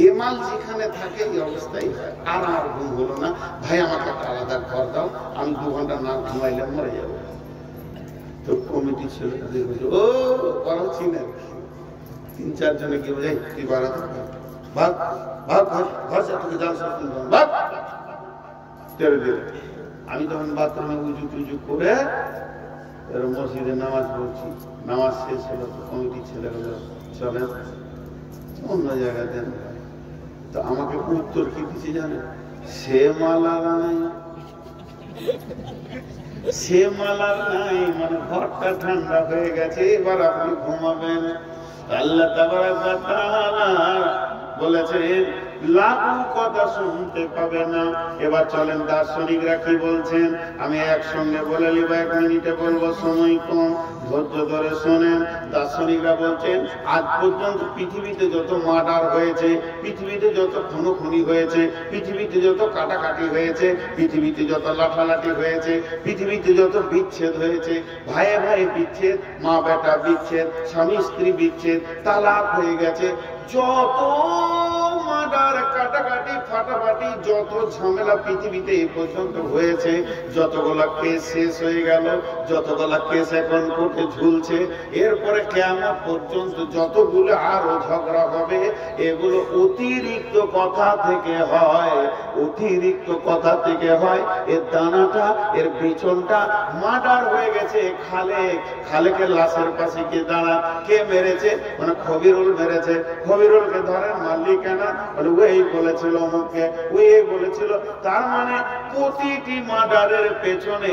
এই মাল যেখানে থাকে এই অবস্থায় হয়। আর আমার ঘুম হলো না, ভাই আমাকে একটা আলাদা ঘর দাও, আমি 2 ঘন্টা না ঘুমাইলে মরে যাবো। তো কমিটি ছেলেটা দেখবে, ও বড় চিনে 3-4 জনে কি বোঝাই, তুই বাড়াতে ভাগ ভাগ ঘর যা, তোকে জালসা ভাগ তেরে দিলে। আমি তখন বাথরুমে উজু টুজু করে মসজিদে নামাজ পড়ছি। নামাজ শেষ হলো, কমিটির ছেলেগুলো চলে অন্য জায়গায় দেন। তো আমাকে উত্তর কি দিচ্ছে জানেন? সে মালার নাই, সে মালার নাই, মানে ঘরটা ঠান্ডা হয়ে গেছে, এবার আপনি ঘুমাবেন। আল্লাহ তাবারাক ওয়া তাআলা বলেছেন লাখো কথা শুনতে পাবে না। এবার চলেন দার্শনিকরা কি বলছেন, আমি একসঙ্গে বলে নিব, 1 মিনিটে বলবো, সময় কম, ধৈর্য ধরে শোনেন। দার্শনিকরা বলছেন আজ পর্যন্ত পৃথিবীতে যত মার্ডার হয়েছে, পৃথিবীতে যত খুনোখুনি হয়েছে, পৃথিবীতে যত কাটাকাটি হয়েছে, পৃথিবীতে যত লাঠালাঠি হয়েছে, পৃথিবীতে যত বিচ্ছেদ হয়েছে, ভাইয়ে ভাইয়ে বিচ্ছেদ, মা বেটা বিচ্ছেদ, স্বামী স্ত্রী বিচ্ছেদ, তালাক হয়ে গেছে, যত মার্ডার কাটাকাটি ফাটাফাটি যত ঝামেলা পৃথিবীতে এই পর্যন্ত হয়েছে, যতগুলা কেস শেষ হয়ে গেল, যতগুলা কেস এখন কোর্টে ঝুলছে, এরপরে কিয়ামত পর্যন্ত যতগুলো আরো ঝগড়া হবে, এগুলো অতিরিক্ত কথা থেকে হয়, অতিরিক্ত কথা থেকে হয়। এর দানাটা, এর বিচলটা মার্ডার হয়ে গেছে। খালেকের লাশের পাশে কে দাঁড়া, কে মেরেছে, মানে খবিরুল মেরেছে, খবিরুলকে ধরেন মারলি কেন, ওই বলেছিল অমুককে, ওই বলেছিল। তার মানে প্রতিটি মার্ডারের পেছনে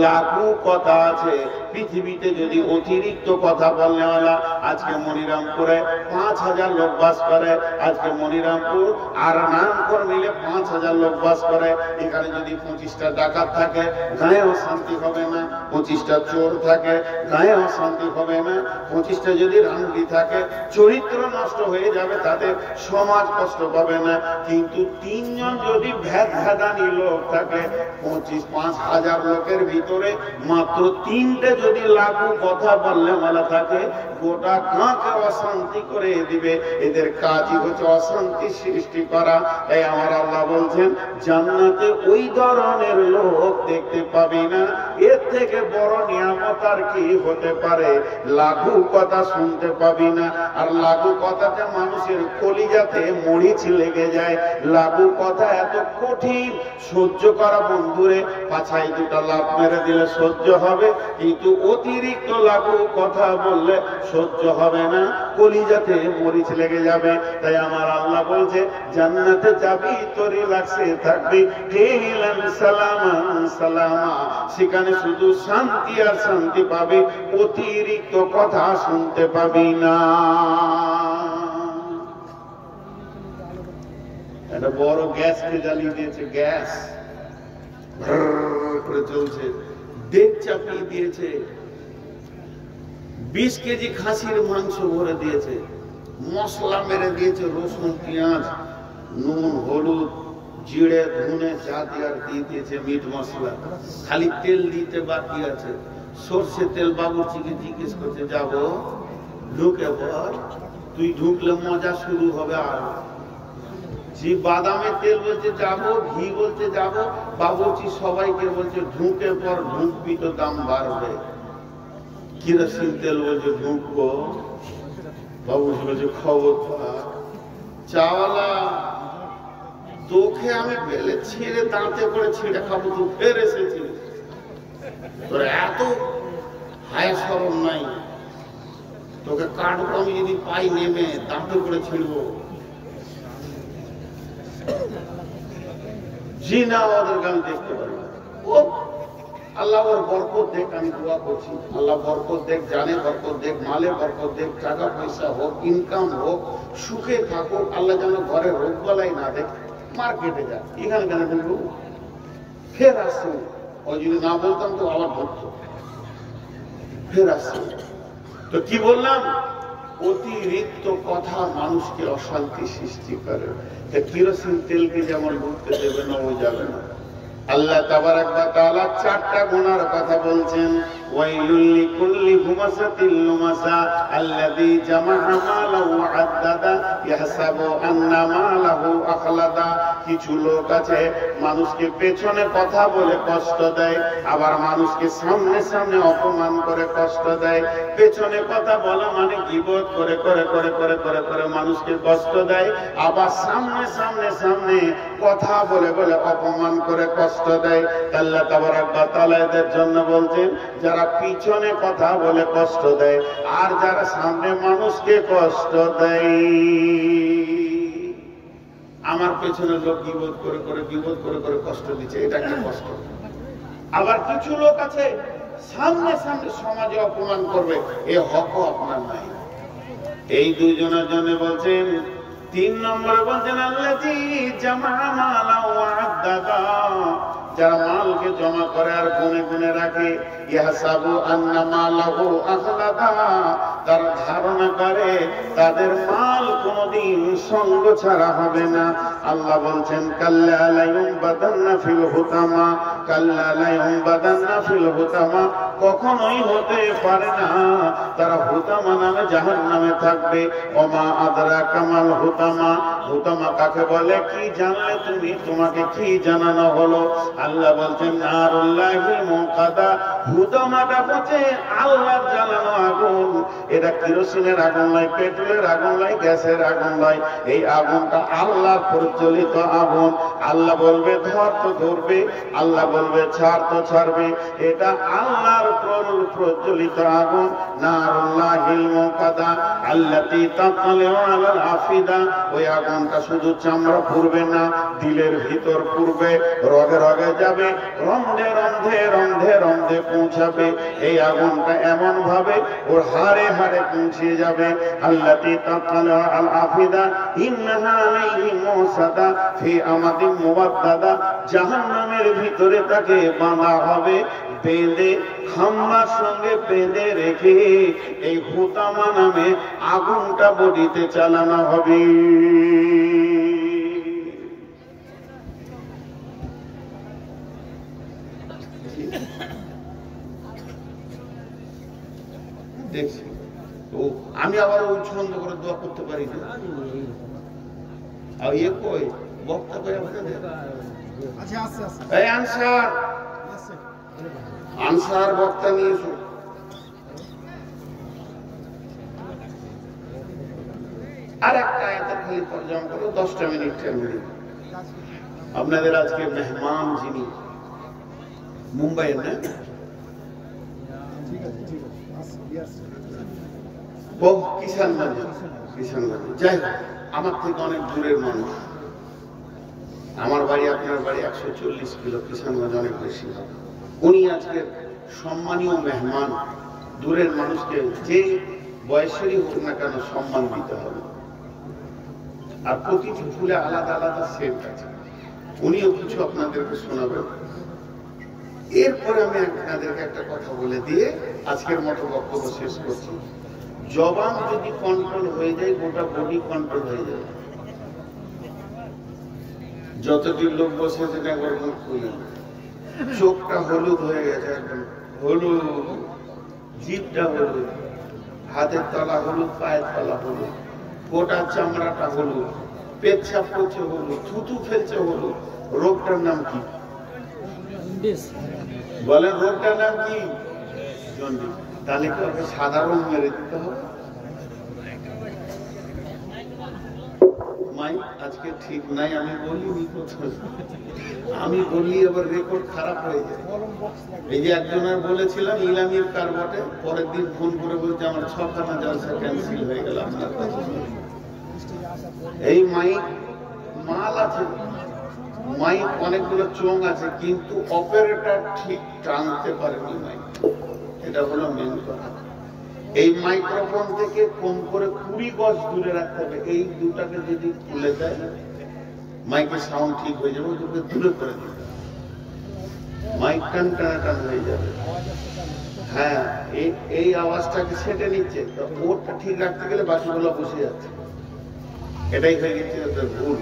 লাখো কথা আছে। পৃথিবীতে যদি অতিরিক্ত কথা বললে হয়, আজকে মনিরামপুরে 5000 লোক বাস করে, আজকে মনিরামপুর আর নামপুর মিলে 5000 লোক বাস করে। এখানে যদি 25টা ডাকাত থাকে, গায়েও শান্তি হবে না। 25টা চোর থাকে, গায়েও শান্তি হবে না। 25টা যদি রাঙ্গি থাকে, চরিত্র নষ্ট হয়ে যাবে, তাদের সমাজ কষ্ট পাবে না। কিন্তু 3 জন যদি ভেদানি লোক থাকে, 5000 লোকের ভিতরে মাত্র 3টে যদি লাখো কথা বললে মালা থাকে, গোটা গাঁকে অশান্তি করে দিবে। এদের কাজই হচ্ছে অশান্তি সৃষ্টি করা। তাই আমার আল্লাহ বলছেন জান্নাতে ওই ধরনের লোক দেখতে পাবি না। এর থেকে বড় নিয়ামত আর কি হতে পারে? লাঘু কথা শুনতে পাবি না। আর লাঘু কথাতে মানুষের কলিজাতে মরিচ লেগে যায়। লাঘু কথা এত কঠিন সহ্য করা বন্ধুরে, পাছাই দুটা লাভ মেরে দিলে সহ্য হবে, কিন্তু অতিরিক্ত লাঘু কথা বললে সহ্য হবে না, কলিজাতে মরিচ লেগে যাবে। তাই আমার আল্লাহ বলছে জান্নাতে যাবি তো রিল্যাক্সে থাকবি, কিলান সালামান সালামা, সেখানে শুধু শান্তি আর শান্তি পাবি, অতিরিক্ত কথা শুনতে পাবি না। একটা বড় গ্যাসকে জ্বালিয়ে দিয়েছে, গ্যাস করে চলছে, দেখ চাপিয়ে দিয়েছে, 20 কেজি খাসির মাংস ভরে দিয়েছে, মশলা মেরে দিয়েছে, রসুন পেঁয়াজ নুন হলুদ জিরে ধনে যা দেওয়ার দিয়ে দিয়েছে, মিট মশলা, খালি তেল দিতে বাকি আছে। সর্ষে তেল বাবুর্চিকে জিজ্ঞেস করছে যাবো, ঢুকে পর, তুই ঢুকলে মজা শুরু হবে। আর যে বাদামের তেল বলছে যাবো, ঘি বলছে যাবো, বাবুর্চি সবাইকে বলছে ঢুকে পর, ঢুকবি তো দাম বাড়বে। কেরোসিন তেল বলছে ঢুকবো, বাবুর্চি বলছে খবর পা। চাওয়ালা তোকে আমি বেলে ছিঁড়ে দাঁতে করে ছিঁড়ে খাবো, তুই ফের এসেছিস, তোর এত হায় শরম নাই, তোকে কাটবো আমি যদি পাই নেমে দাঁতে করে ছিঁড়বো। জিনা ওদেরকে আমি দেখতে পারি। ও আল্লাহ ওর বরকত দেখ, আমি দোয়া করছি আল্লাহ বরকত দেখ, জানে বরকত দেখ, মালে বরকত দেখ, টাকা পয়সা হোক, ইনকাম হোক, সুখে থাকুক। আল্লাহ যেন ঘরে রোগ বালাই না দেখ। মার্কেটে যা, এখানে কেন বলবো, ফের আসছে, ও যদি না বলতাম তো আবার ধরতো, ফের আসছে। তো কি বললাম, অতিরিক্ত কথা মানুষকে অশান্তি সৃষ্টি করে। কেরোসিন তেলকে যেমন ঢুকতে দেবে না, ও যাবে না। আল্লাহ তাবারাক ওয়া তাআলা 4টা গুনার কথা বলছেন। ওয়াইলুল লিকুল্লি হুমাযাতিল লুমাযা আল্লাযী জামাআ মালাহু ওয়া আদ্দাদা ইয়াহসাবু আন্না মালাহু আখলাদা। কিছু লোক আছে মানুষকে পেছনে কথা বলে কষ্ট দেয়, আবার মানুষকে সামনে সামনে অপমান করে কষ্ট দেয়। পেছনে কথা বলা মানে গীবত করে করে করে করে করে করে মানুষকে কষ্ট দেয়, আবার সামনে সামনে সামনে কথা বলে বলে অপমান করে কষ্ট দেয়। আল্লাহ তাবারাক ওয়া তাআলা এদের জন্য বলছেন যারা পিছনে কথা বলে কষ্ট দেয় আর যারা সামনে মানুষকে কষ্ট দেয়। আমার পেছনে লোক গীবত করে করে গীবত করে করে কষ্ট দিচ্ছে, এটা কি কষ্ট? আবার কিছু লোক আছে সামনে সামনে সমাজে অপমান করবে, এ হকও আপনার নাই। এই দুইজনের জন্য বলছেন। 3 নম্বরে বলছেন আল্লাযী জামাআ মালাহু ওয়া আদ্দাদা, যারা মালকে জমা করে আর গুনে গুনে রাখে। ইয়াহসাবু আন্না মালাহু আখলাদা, তারা ধারণা করে তাদের মাল কোনদিন সঙ্গ ছাড়া হবে না। আল্লাহ বলছেন কাল্লা লা ইউনবাদান্না ফিল হুতামা, কাল্লা লা ইউনবাদান্না ফিল হুতামা, কখনোই হতে পারে না তারা হুতামা নামে জাহান্নামে থাকবে। ওমা আদরাকা মাল হুতামা, হুতামা কাকে বলে কি জানলে তুমি, তোমাকে কি জানানো হলো? আল্লাহ বলছেন নারুল্লাহিল মুকাদা, হুতামাটা হচ্ছে আল্লাহর জ্বালানো আগুন। এটা কেরোসিনের আগুন নয়, পেট্রোলের আগুন নয়, গ্যাসের আগুন নয়, এই আগুনটা আল্লাহর প্রজ্বলিত আগুন। আল্লাহ বলবে ধর তো ধরবে, আল্লাহ বলবে ছাড় তো ছাড়বে। এটা আল্লাহর প্রজ্বলিত আগুন। নারুল্লাহিল মুকাদা আল্লাতী তাতলাউ আলাল আফিদা, ওই আগুনটা শুধু চামড়া পুড়বে না, দিলের ভিতর পুড়বে, রগে রগে যাবে, রন্ধে রন্ধে রন্ধে রন্ধে পৌঁছাবে। এই আগুনটা এমন ভাবে ওর হাড়ে হাড়ে পৌঁছে যাবে। আল্লাতী তাতলাউ আল আফিদা ইন্নাহা আলাইহিম মুসাদা ফি আমাদিন মুওয়াদ্দাদা, জাহান্নামের ভিতরে তাকে বাঁধা হবে, বেঁধে খাম্বার সঙ্গে বেঁধে রেখে এই হুতামা নামে আগুনটা বডিতে চালানো হবে। দেখছি তো আমি আবার ওই ছন্দ করে দোয়া করতে পারি না। আর ইয়ে কই বক্তা কই আপনাদের? এই আনসার বক্তা নিয়ে এসো। আর একটা আয়াতের খালি তরজমা করো, 10টা মিনিট টাইম দিই। আপনাদের আজকে মেহমান যিনি মুম্বাইয়ের, না কিষানগঞ্জ, যাই হোক, আমার থেকে অনেক দূরের মানুষ। আমার বাড়ি আপনার বাড়ি 140 কিলো, কিষানগঞ্জ অনেক বেশি। উনি আজকে সম্মানীয় মেহমান। দূরের মানুষকে যে বয়সেরই হোক না কেন সম্মান দিতে হবে। আর প্রতিটি ফুলে আলাদা আলাদা সেন্ট আছে। উনিও কিছু আপনাদেরকে শোনাবেন। এরপরে আমি আপনাদেরকে একটা কথা বলে দিয়ে আজকের মতো বক্তব্য শেষ করছি। জবান যদি কন্ট্রোল হয়ে যায়, গোটা বডি কন্ট্রোল হয়ে যায়। যতদিন লোক বসে আছেন একবার মুখ খুলে, চোখটা হলুদ হয়ে গেছে, একদম হলুদ, জিভটা হলুদ, হাতের তলা হলুদ, পায়ের তলা হলুদ, গোটা চামড়াটা হলুদ, পেচ্ছাপ করছে হলুদ, থুতু ফেলছে হলুদ। রোগটার নাম কি বলেন? রোগটার নাম কি? জন্ডিস। তাহলে কি ওকে সাধারণ মেরে দিতে হবে? মাই আজকে ঠিক নাই, আমি বলিনি কোথাও। আমি বললি আবার রেকর্ড খারাপ হয়ে যায়। এই যে একজনের বলেছিলাম ইলামির কারবটে, পরের দিন ফোন করে বলছে আমার 6খানা জলসা ক্যান্সেল হয়ে গেল। আপনার এই মাইক মাল আছে, মাইক অনেকগুলো চোং আছে, কিন্তু অপারেটর ঠিক টানতে পারেনি মাইক। এটা হলো মেন কথা। এই মাইক্রোফোন থেকে কম করে 20 গজ দূরে রাখতে হবে। এই দুটাকে যদি খুলে দেয় মাইকের সাউন্ড ঠিক হয়ে যাবে। ওদেরকে দূরে করে দিতে, মাইক টান টান হয়ে যাবে। হ্যাঁ, এই আওয়াজটাকে সেটে নিচ্ছে, তো ওরটা ঠিক রাখতে গেলে বাকিগুলো বসে যাচ্ছে। এটাই হয়ে গেছে ওদের ভুল।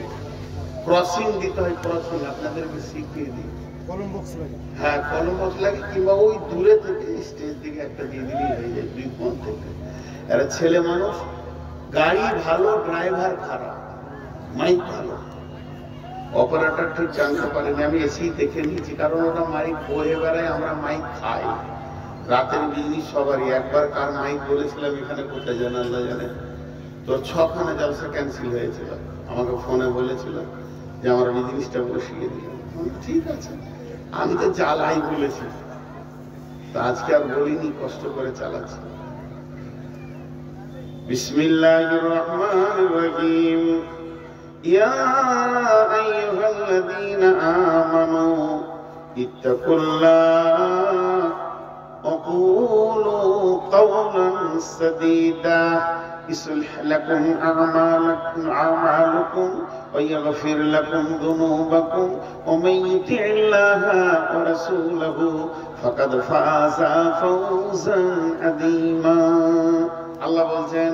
ক্রসিং দিতে হয়, ক্রসিং আপনাদেরকে শিখিয়ে দিই। হ্যাঁ, কলম বক্স লাগে, কিংবা ওই দূরে থেকে স্টেজ দিকে একটা দিয়ে দিলেই হয়ে যায়, 2 কোণ থেকে। এরা ছেলে মানুষ, গাড়ি ভালো, ড্রাইভার খারাপ, মাইক ভালো, অপারেটর ঠিক জানতে পারেনি। আমি এসেই দেখে নিয়েছি, কারণ ওটা মাইক বয়ে বেড়ায়, আমরা মাইক খাই। রাতের বিজনেস সবারই। একবার কার মাইক বলেছিলাম এখানে, কোথায় জানা আল্লাহ জানে, তো 6খানা জলসা ক্যান্সেল হয়েছিল। আমাকে ফোনে বলেছিল যে আমার বিজনেসটা বসিয়ে দিল। ঠিক আছে, আমি তো জ্বালাই বলেছি, তা আজকে আর বলিনি, কষ্ট করে চালাচ্ছি। বিসমিল্লাহির রহমানির রহিম। ইয়া আইয়ুহাল্লাযীনা আমানু ইত্তাকুল্লাহ ওয়া কুলু কাওলান সাদীদা يصلح لكم أعمالكم ويغفر لكم ذنوبكم ومن يطع الله ورسوله فقد فاز فوزا عظيما। আল্লাহ বলছেন,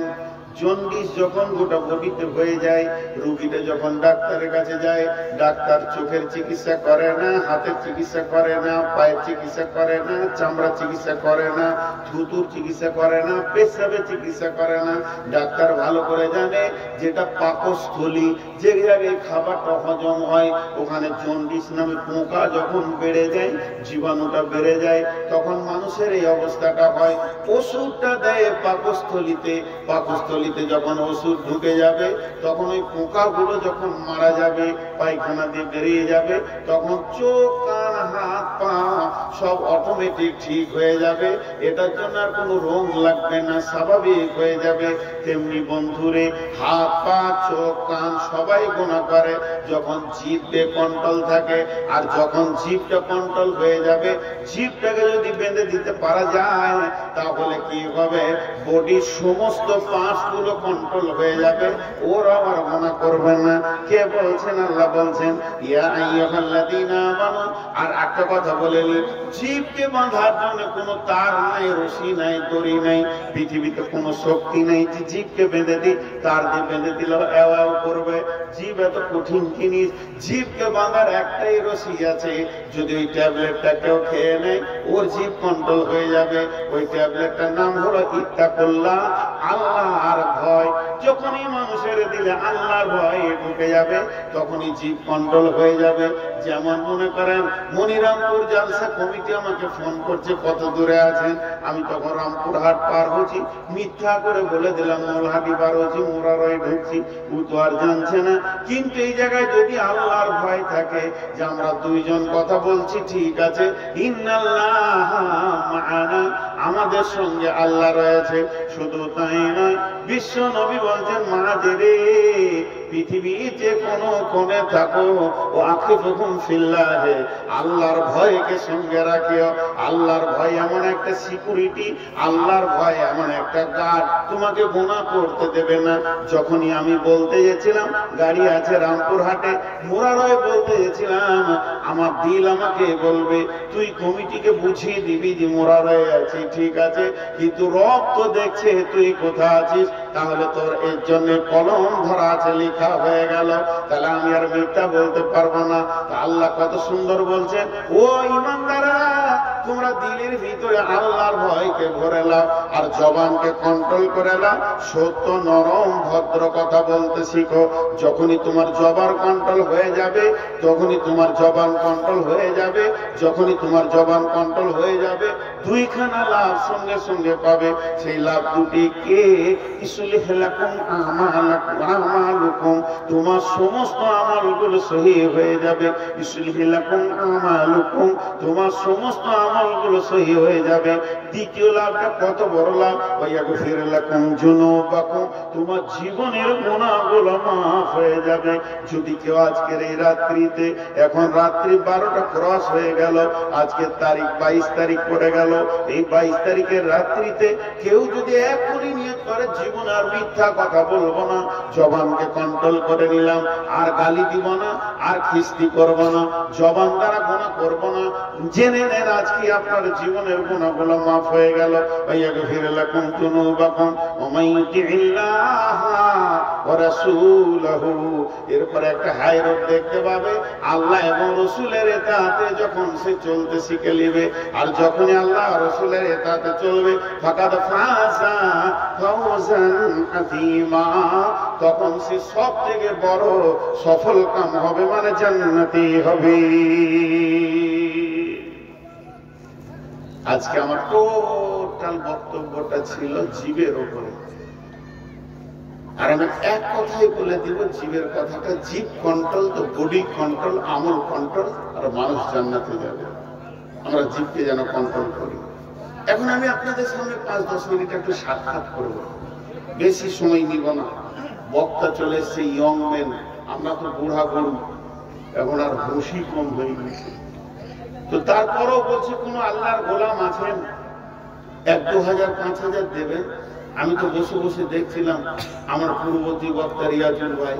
জন্ডিস যখন গোটা বডিতে হয়ে যায়, রোগীটা যখন ডাক্তারের কাছে যায়, ডাক্তার চোখের চিকিৎসা করে না, হাতের চিকিৎসা করে না, পায়ের চিকিৎসা করে না, চামড়ার চিকিৎসা করে না, থুতুর চিকিৎসা করে না, পেশাবের চিকিৎসা করে না। ডাক্তার ভালো করে জানে যেটা পাকস্থলী, যে জায়গায় খাবারটা হজম হয়, ওখানে জন্ডিস নামে পোকা যখন বেড়ে যায়, জীবাণুটা বেড়ে যায়, তখন মানুষের এই অবস্থাটা হয়। ওষুধটা দেয় পাকস্থলীতে, পাকস্থলীতে যখন ওষুধ ঢুকে যাবে, তখন ওই পোকাগুলো যখন মারা যাবে, পায়খানা দিয়ে বেরিয়ে যাবে, তখন চোখ, কান, হাত, পা সব অটোমেটিক ঠিক হয়ে যাবে। এটার জন্য আর কোনো রোগ লাগবে না, স্বাভাবিক হয়ে যাবে। তেমনি বন্ধুরে, হাত, পা, চোখ, কান সবাই গুনাহ করে যখন জিভে কন্ট্রোল থাকে। আর যখন জিভটা কন্ট্রোল হয়ে যাবে, জিভটাকে যদি বেঁধে দিতে পারা যায়, তাহলে কি হবে? বডির সমস্ত পার্টস গুলো কন্ট্রোল হয়ে যাবে, ওরা আর গুনাহ করবে না। কে বলছেন? আল্লাহ কথা বলছেন ইয়া আইয়ুহাল্লাযীনা আমানু। আর একটা কথা বলেনি, জীবকে বাঁধার জন্য কোনো তার নাই, রশি নাই, দড়ি নাই, পৃথিবীতে কোনো শক্তি নেই যে জীবকে বেঁধে দিই, তার দিয়ে বেঁধে দিলেও এওয়াও করবে। জীব এত কঠিন জিনিস, জীবকে বাঁধার একটাই রশি আছে, যদি ওই ট্যাবলেটটা কেউ খেয়ে নেয় ওর জীব কন্ট্রোল হয়ে যাবে। ওই ট্যাবলেটটার নাম হলো ইত্তাকুল্লাহ, আল্লাহর ভয়। যখনই মানুষের দিলে আল্লাহর ভয় ঢুকে যাবে তখনই জীব কন্ট্রোল হয়ে যাবে। যেমন মনে করেন মনিরামপুর জালসা কমিটি আমাকে ফোন করছে, কত দূরে আছেন? আমি তখন রামপুরহাট পার হচ্ছি, মিথ্যা করে বলে দিলাম মোলহাটি পার হচ্ছি, মোরারয় ঢুকছি। ও তো আর জানছে না। কিন্তু এই জায়গায় যদি আল্লাহর ভয় থাকে যে আমরা দুইজন কথা বলছি, ঠিক আছে, ইন্নাল্লাহ মা'ানা, আমাদের সঙ্গে আল্লাহ রয়েছে। শুধু তাই নয়, বিশ্ব নবী বলছেন মাঝে রে পৃথিবীতে কোনো কোণে থাকো ও আখিফুকুম ফিল্লাহে, আল্লাহর ভয়কে সঙ্গে রাখিও। আল্লাহর ভয় এমন একটা সিকিউরিটি, আল্লাহর ভয় এমন একটা গার্ড, তোমাকে গুনাহ করতে দেবে না। যখনই আমি বলতে গেছিলাম গাড়ি আছে রামপুরহাটে, মোরারয় বলতে গেছিলাম, আমার দিল আমাকে বলবে তুই কমিটিকে বুঝিয়ে দিবি যে মোরারয় আছি, ঠিক আছে, কিন্তু রব তো দেখছে তুই কোথা আছিস, তাহলে তোর এর জন্য কলম ধরা আছে, লেখা হয়ে গেল, তাহলে আমি আর মিথ্যা বলতে পারবো না। তা আল্লাহ কত সুন্দর বলছেন, ও ঈমানদাররা তোমরা দিলের ভিতরে আল্লাহর ভয়কে ভরে নাও আর জবানকে কন্ট্রোল করে নাও। সত্য, নরম, ভদ্র কথা বলতে শিখো। যখনই তোমার জবান কন্ট্রোল হয়ে যাবে, তখনই তোমার জবান কন্ট্রোল হয়ে যাবে। যখনই তোমার জবান কন্ট্রোল হয়ে যাবে, দুইখানা লাভ সঙ্গে সঙ্গে পাবে। সেই লাভ দুটি কে? ইসলিহ লাকুম আমালুকুম, তোমার সমস্ত আমলগুলো সহি হয়ে যাবে। ইসলিহ লাকুম আমালুকুম, তোমার সমস্ত আমলগুলো সহি হয়ে যাবে। দ্বিতীয় লাভটা কত বড় লাভ, ওয়াগফির লাকুম যুনুবাকুম, তোমার জীবনের গুনাহগুলো মাফ হয়ে যাবে। যদি কেউ আজকের এই রাত্রিতে, এখন রাত্রি 12টা ক্রস হয়ে গেল, আজকের তারিখ 22 তারিখ পড়ে গেল, এই 22 তারিখের রাত্রিতে কেউ যদি এখনই নিয়ত করে জীবন আর মিথ্যা কথা বলবো না, জবানকে কন্ট্রোল করে নিলাম, আর গালি দিব না, আর খিস্তি করব না, জবান দ্বারা গুনাহ করব না, জেনে নেন আজকে আপনার জীবনের গুনাহগুলো মাফ হয়ে গেল। ওয়াগফির লাকুম যুনুবাকুম ওয়া মান ইউতি'িল্লাহ ওয়া রাসূলাহু, এরপরে একটা হাই রোড দেখতে পাবে, আল্লাহ এবং রাসূলের ইতাআতে যখন সে চলতে শিখে নেবে, আর যখনই আল্লাহ রাসূলের ইতাআতে চলবে, ফাকাদ ফাযা ফাওজান আযীমা, তখন সে সবথেকে বড় সফল কাম হবে, মানে জান্নাতি হবে। আজকে আমার টোটাল বক্তব্যটা ছিল জীবের উপরে, আর আমি এক কথাই বলে দিব, জীবের কথাটা, জীব কন্ট্রোল তো বডি কন্ট্রোল, আমল কন্ট্রোল, আর মানুষ জান্নাতে যাবে। আমরা জীবকে যেন কন্ট্রোল করি। এখন আমি আপনাদের সামনে 5-10 মিনিট একটু সাক্ষাৎ করব, বেশি সময় নিব না। বক্তা চলে এসছে ইয়ং মেন, আমরা তো বুড়া গরু, এখন আর হুঁশি কম হয়ে গেছে। তো তারপরও বলছে কোন আল্লাহর গোলাম আছেন 1-2,000-5,000 দেবেন। আমি তো বসে বসে দেখছিলাম, আমার পূর্ববর্তী বক্তা রিয়াজুল ভাই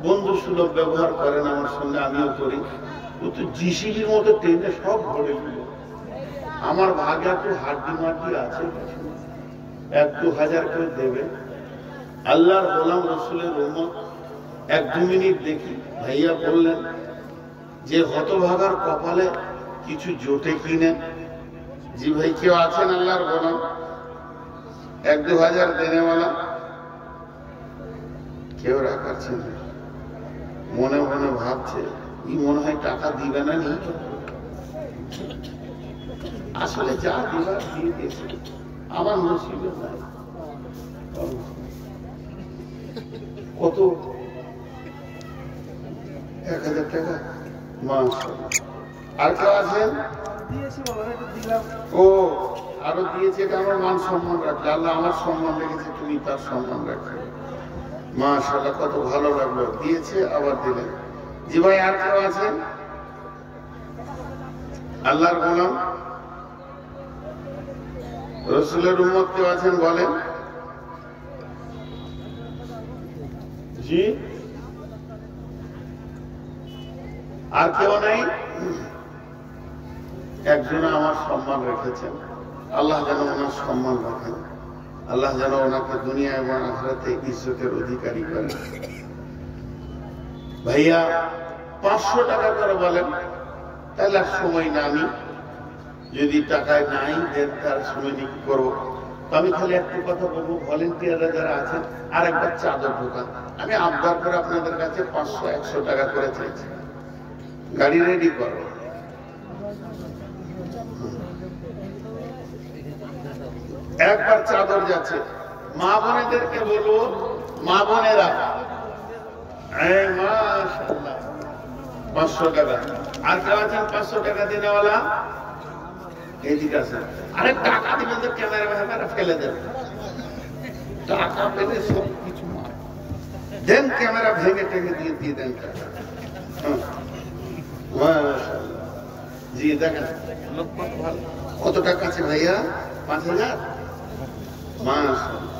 বন্ধু সুলভ ব্যবহার করেন আমার সঙ্গে, আমিও করি। ও তো জিসিবির মতো টেনে সব ভরে দিল। আমার ভাগে একটু হাড্ডি মাড্ডি আছে, 1-2,000 করে দেবে। আল্লাহর গোলাম রসুলের উম্মত 1-2 মিনিট দেখি। ভাইয়া বললেন যে হতভাগার কপালে কিছু জোটে কিনে। জি ভাই, কেউ আছেন আল্লাহর গোলাম 1-2,000 দেনেওয়ালা? কেউ রাখাচ্ছেন, মনে মনে ভাবছে মনে হয় টাকা দিবে না, নি আসলে যা দিবার দিয়ে দিয়েছে, আমার নসিবে নাই। কত? 1,000 টাকা। মাশাআল্লাহ। আর কেউ আছেন? ও আরো দিয়েছে, এটা আমার মান সম্মান রাখলে। আল্লাহ আমার সম্মান রেখেছে, তুমি তার সম্মান রাখবে। মাশাআল্লাহ, কত ভালো লাগলো। দিয়েছে আবার দিলেন। জি ভাই, আর কেউ আছেন আল্লাহর গোলাম রসুলের উম্মত? কেউ আছেন বলেন? জি আর কেউ নাই? একজন আমার সম্মান রেখেছেন, আল্লাহ যেন ওনার সম্মান রাখেন, আল্লাহ যেন ওনাকে দুনিয়া এবং আখিরাতে ইজ্জতের অধিকারী করেন। ভাইয়া 500 টাকা করে বলেন, তাহলে আর সময় না, আমি যদি টাকায় নাই দেন তার সময় নিয়ে কি করবো? আমি খালি একটু কথা বলবো, ভলেন্টিয়াররা যারা আছেন আর একবার চাদর ঢোকান। আমি আবদার করে আপনাদের কাছে 500-100 টাকা করে চাইছি, গাড়ি রেডি করো। একবার চাদর যাচ্ছে। মা বোনেদেরকে বলবো, মা বোনেরা, মাশাআল্লাহ 500 টাকা। আর কেউ আছেন 500 টাকা দিনেওয়ালা? এদিকে আছে। আরে টাকা দিবেন তো ক্যামেরা ফেলে দেন, টাকা পেলে সব কিছু দেন, ক্যামেরা ভেঙে টেঙে দিয়ে দেন টাকা। জি দেখেন লোক কত ভালো। কত টাকা আছে ভাইয়া? 5000। মাশাআল্লাহ।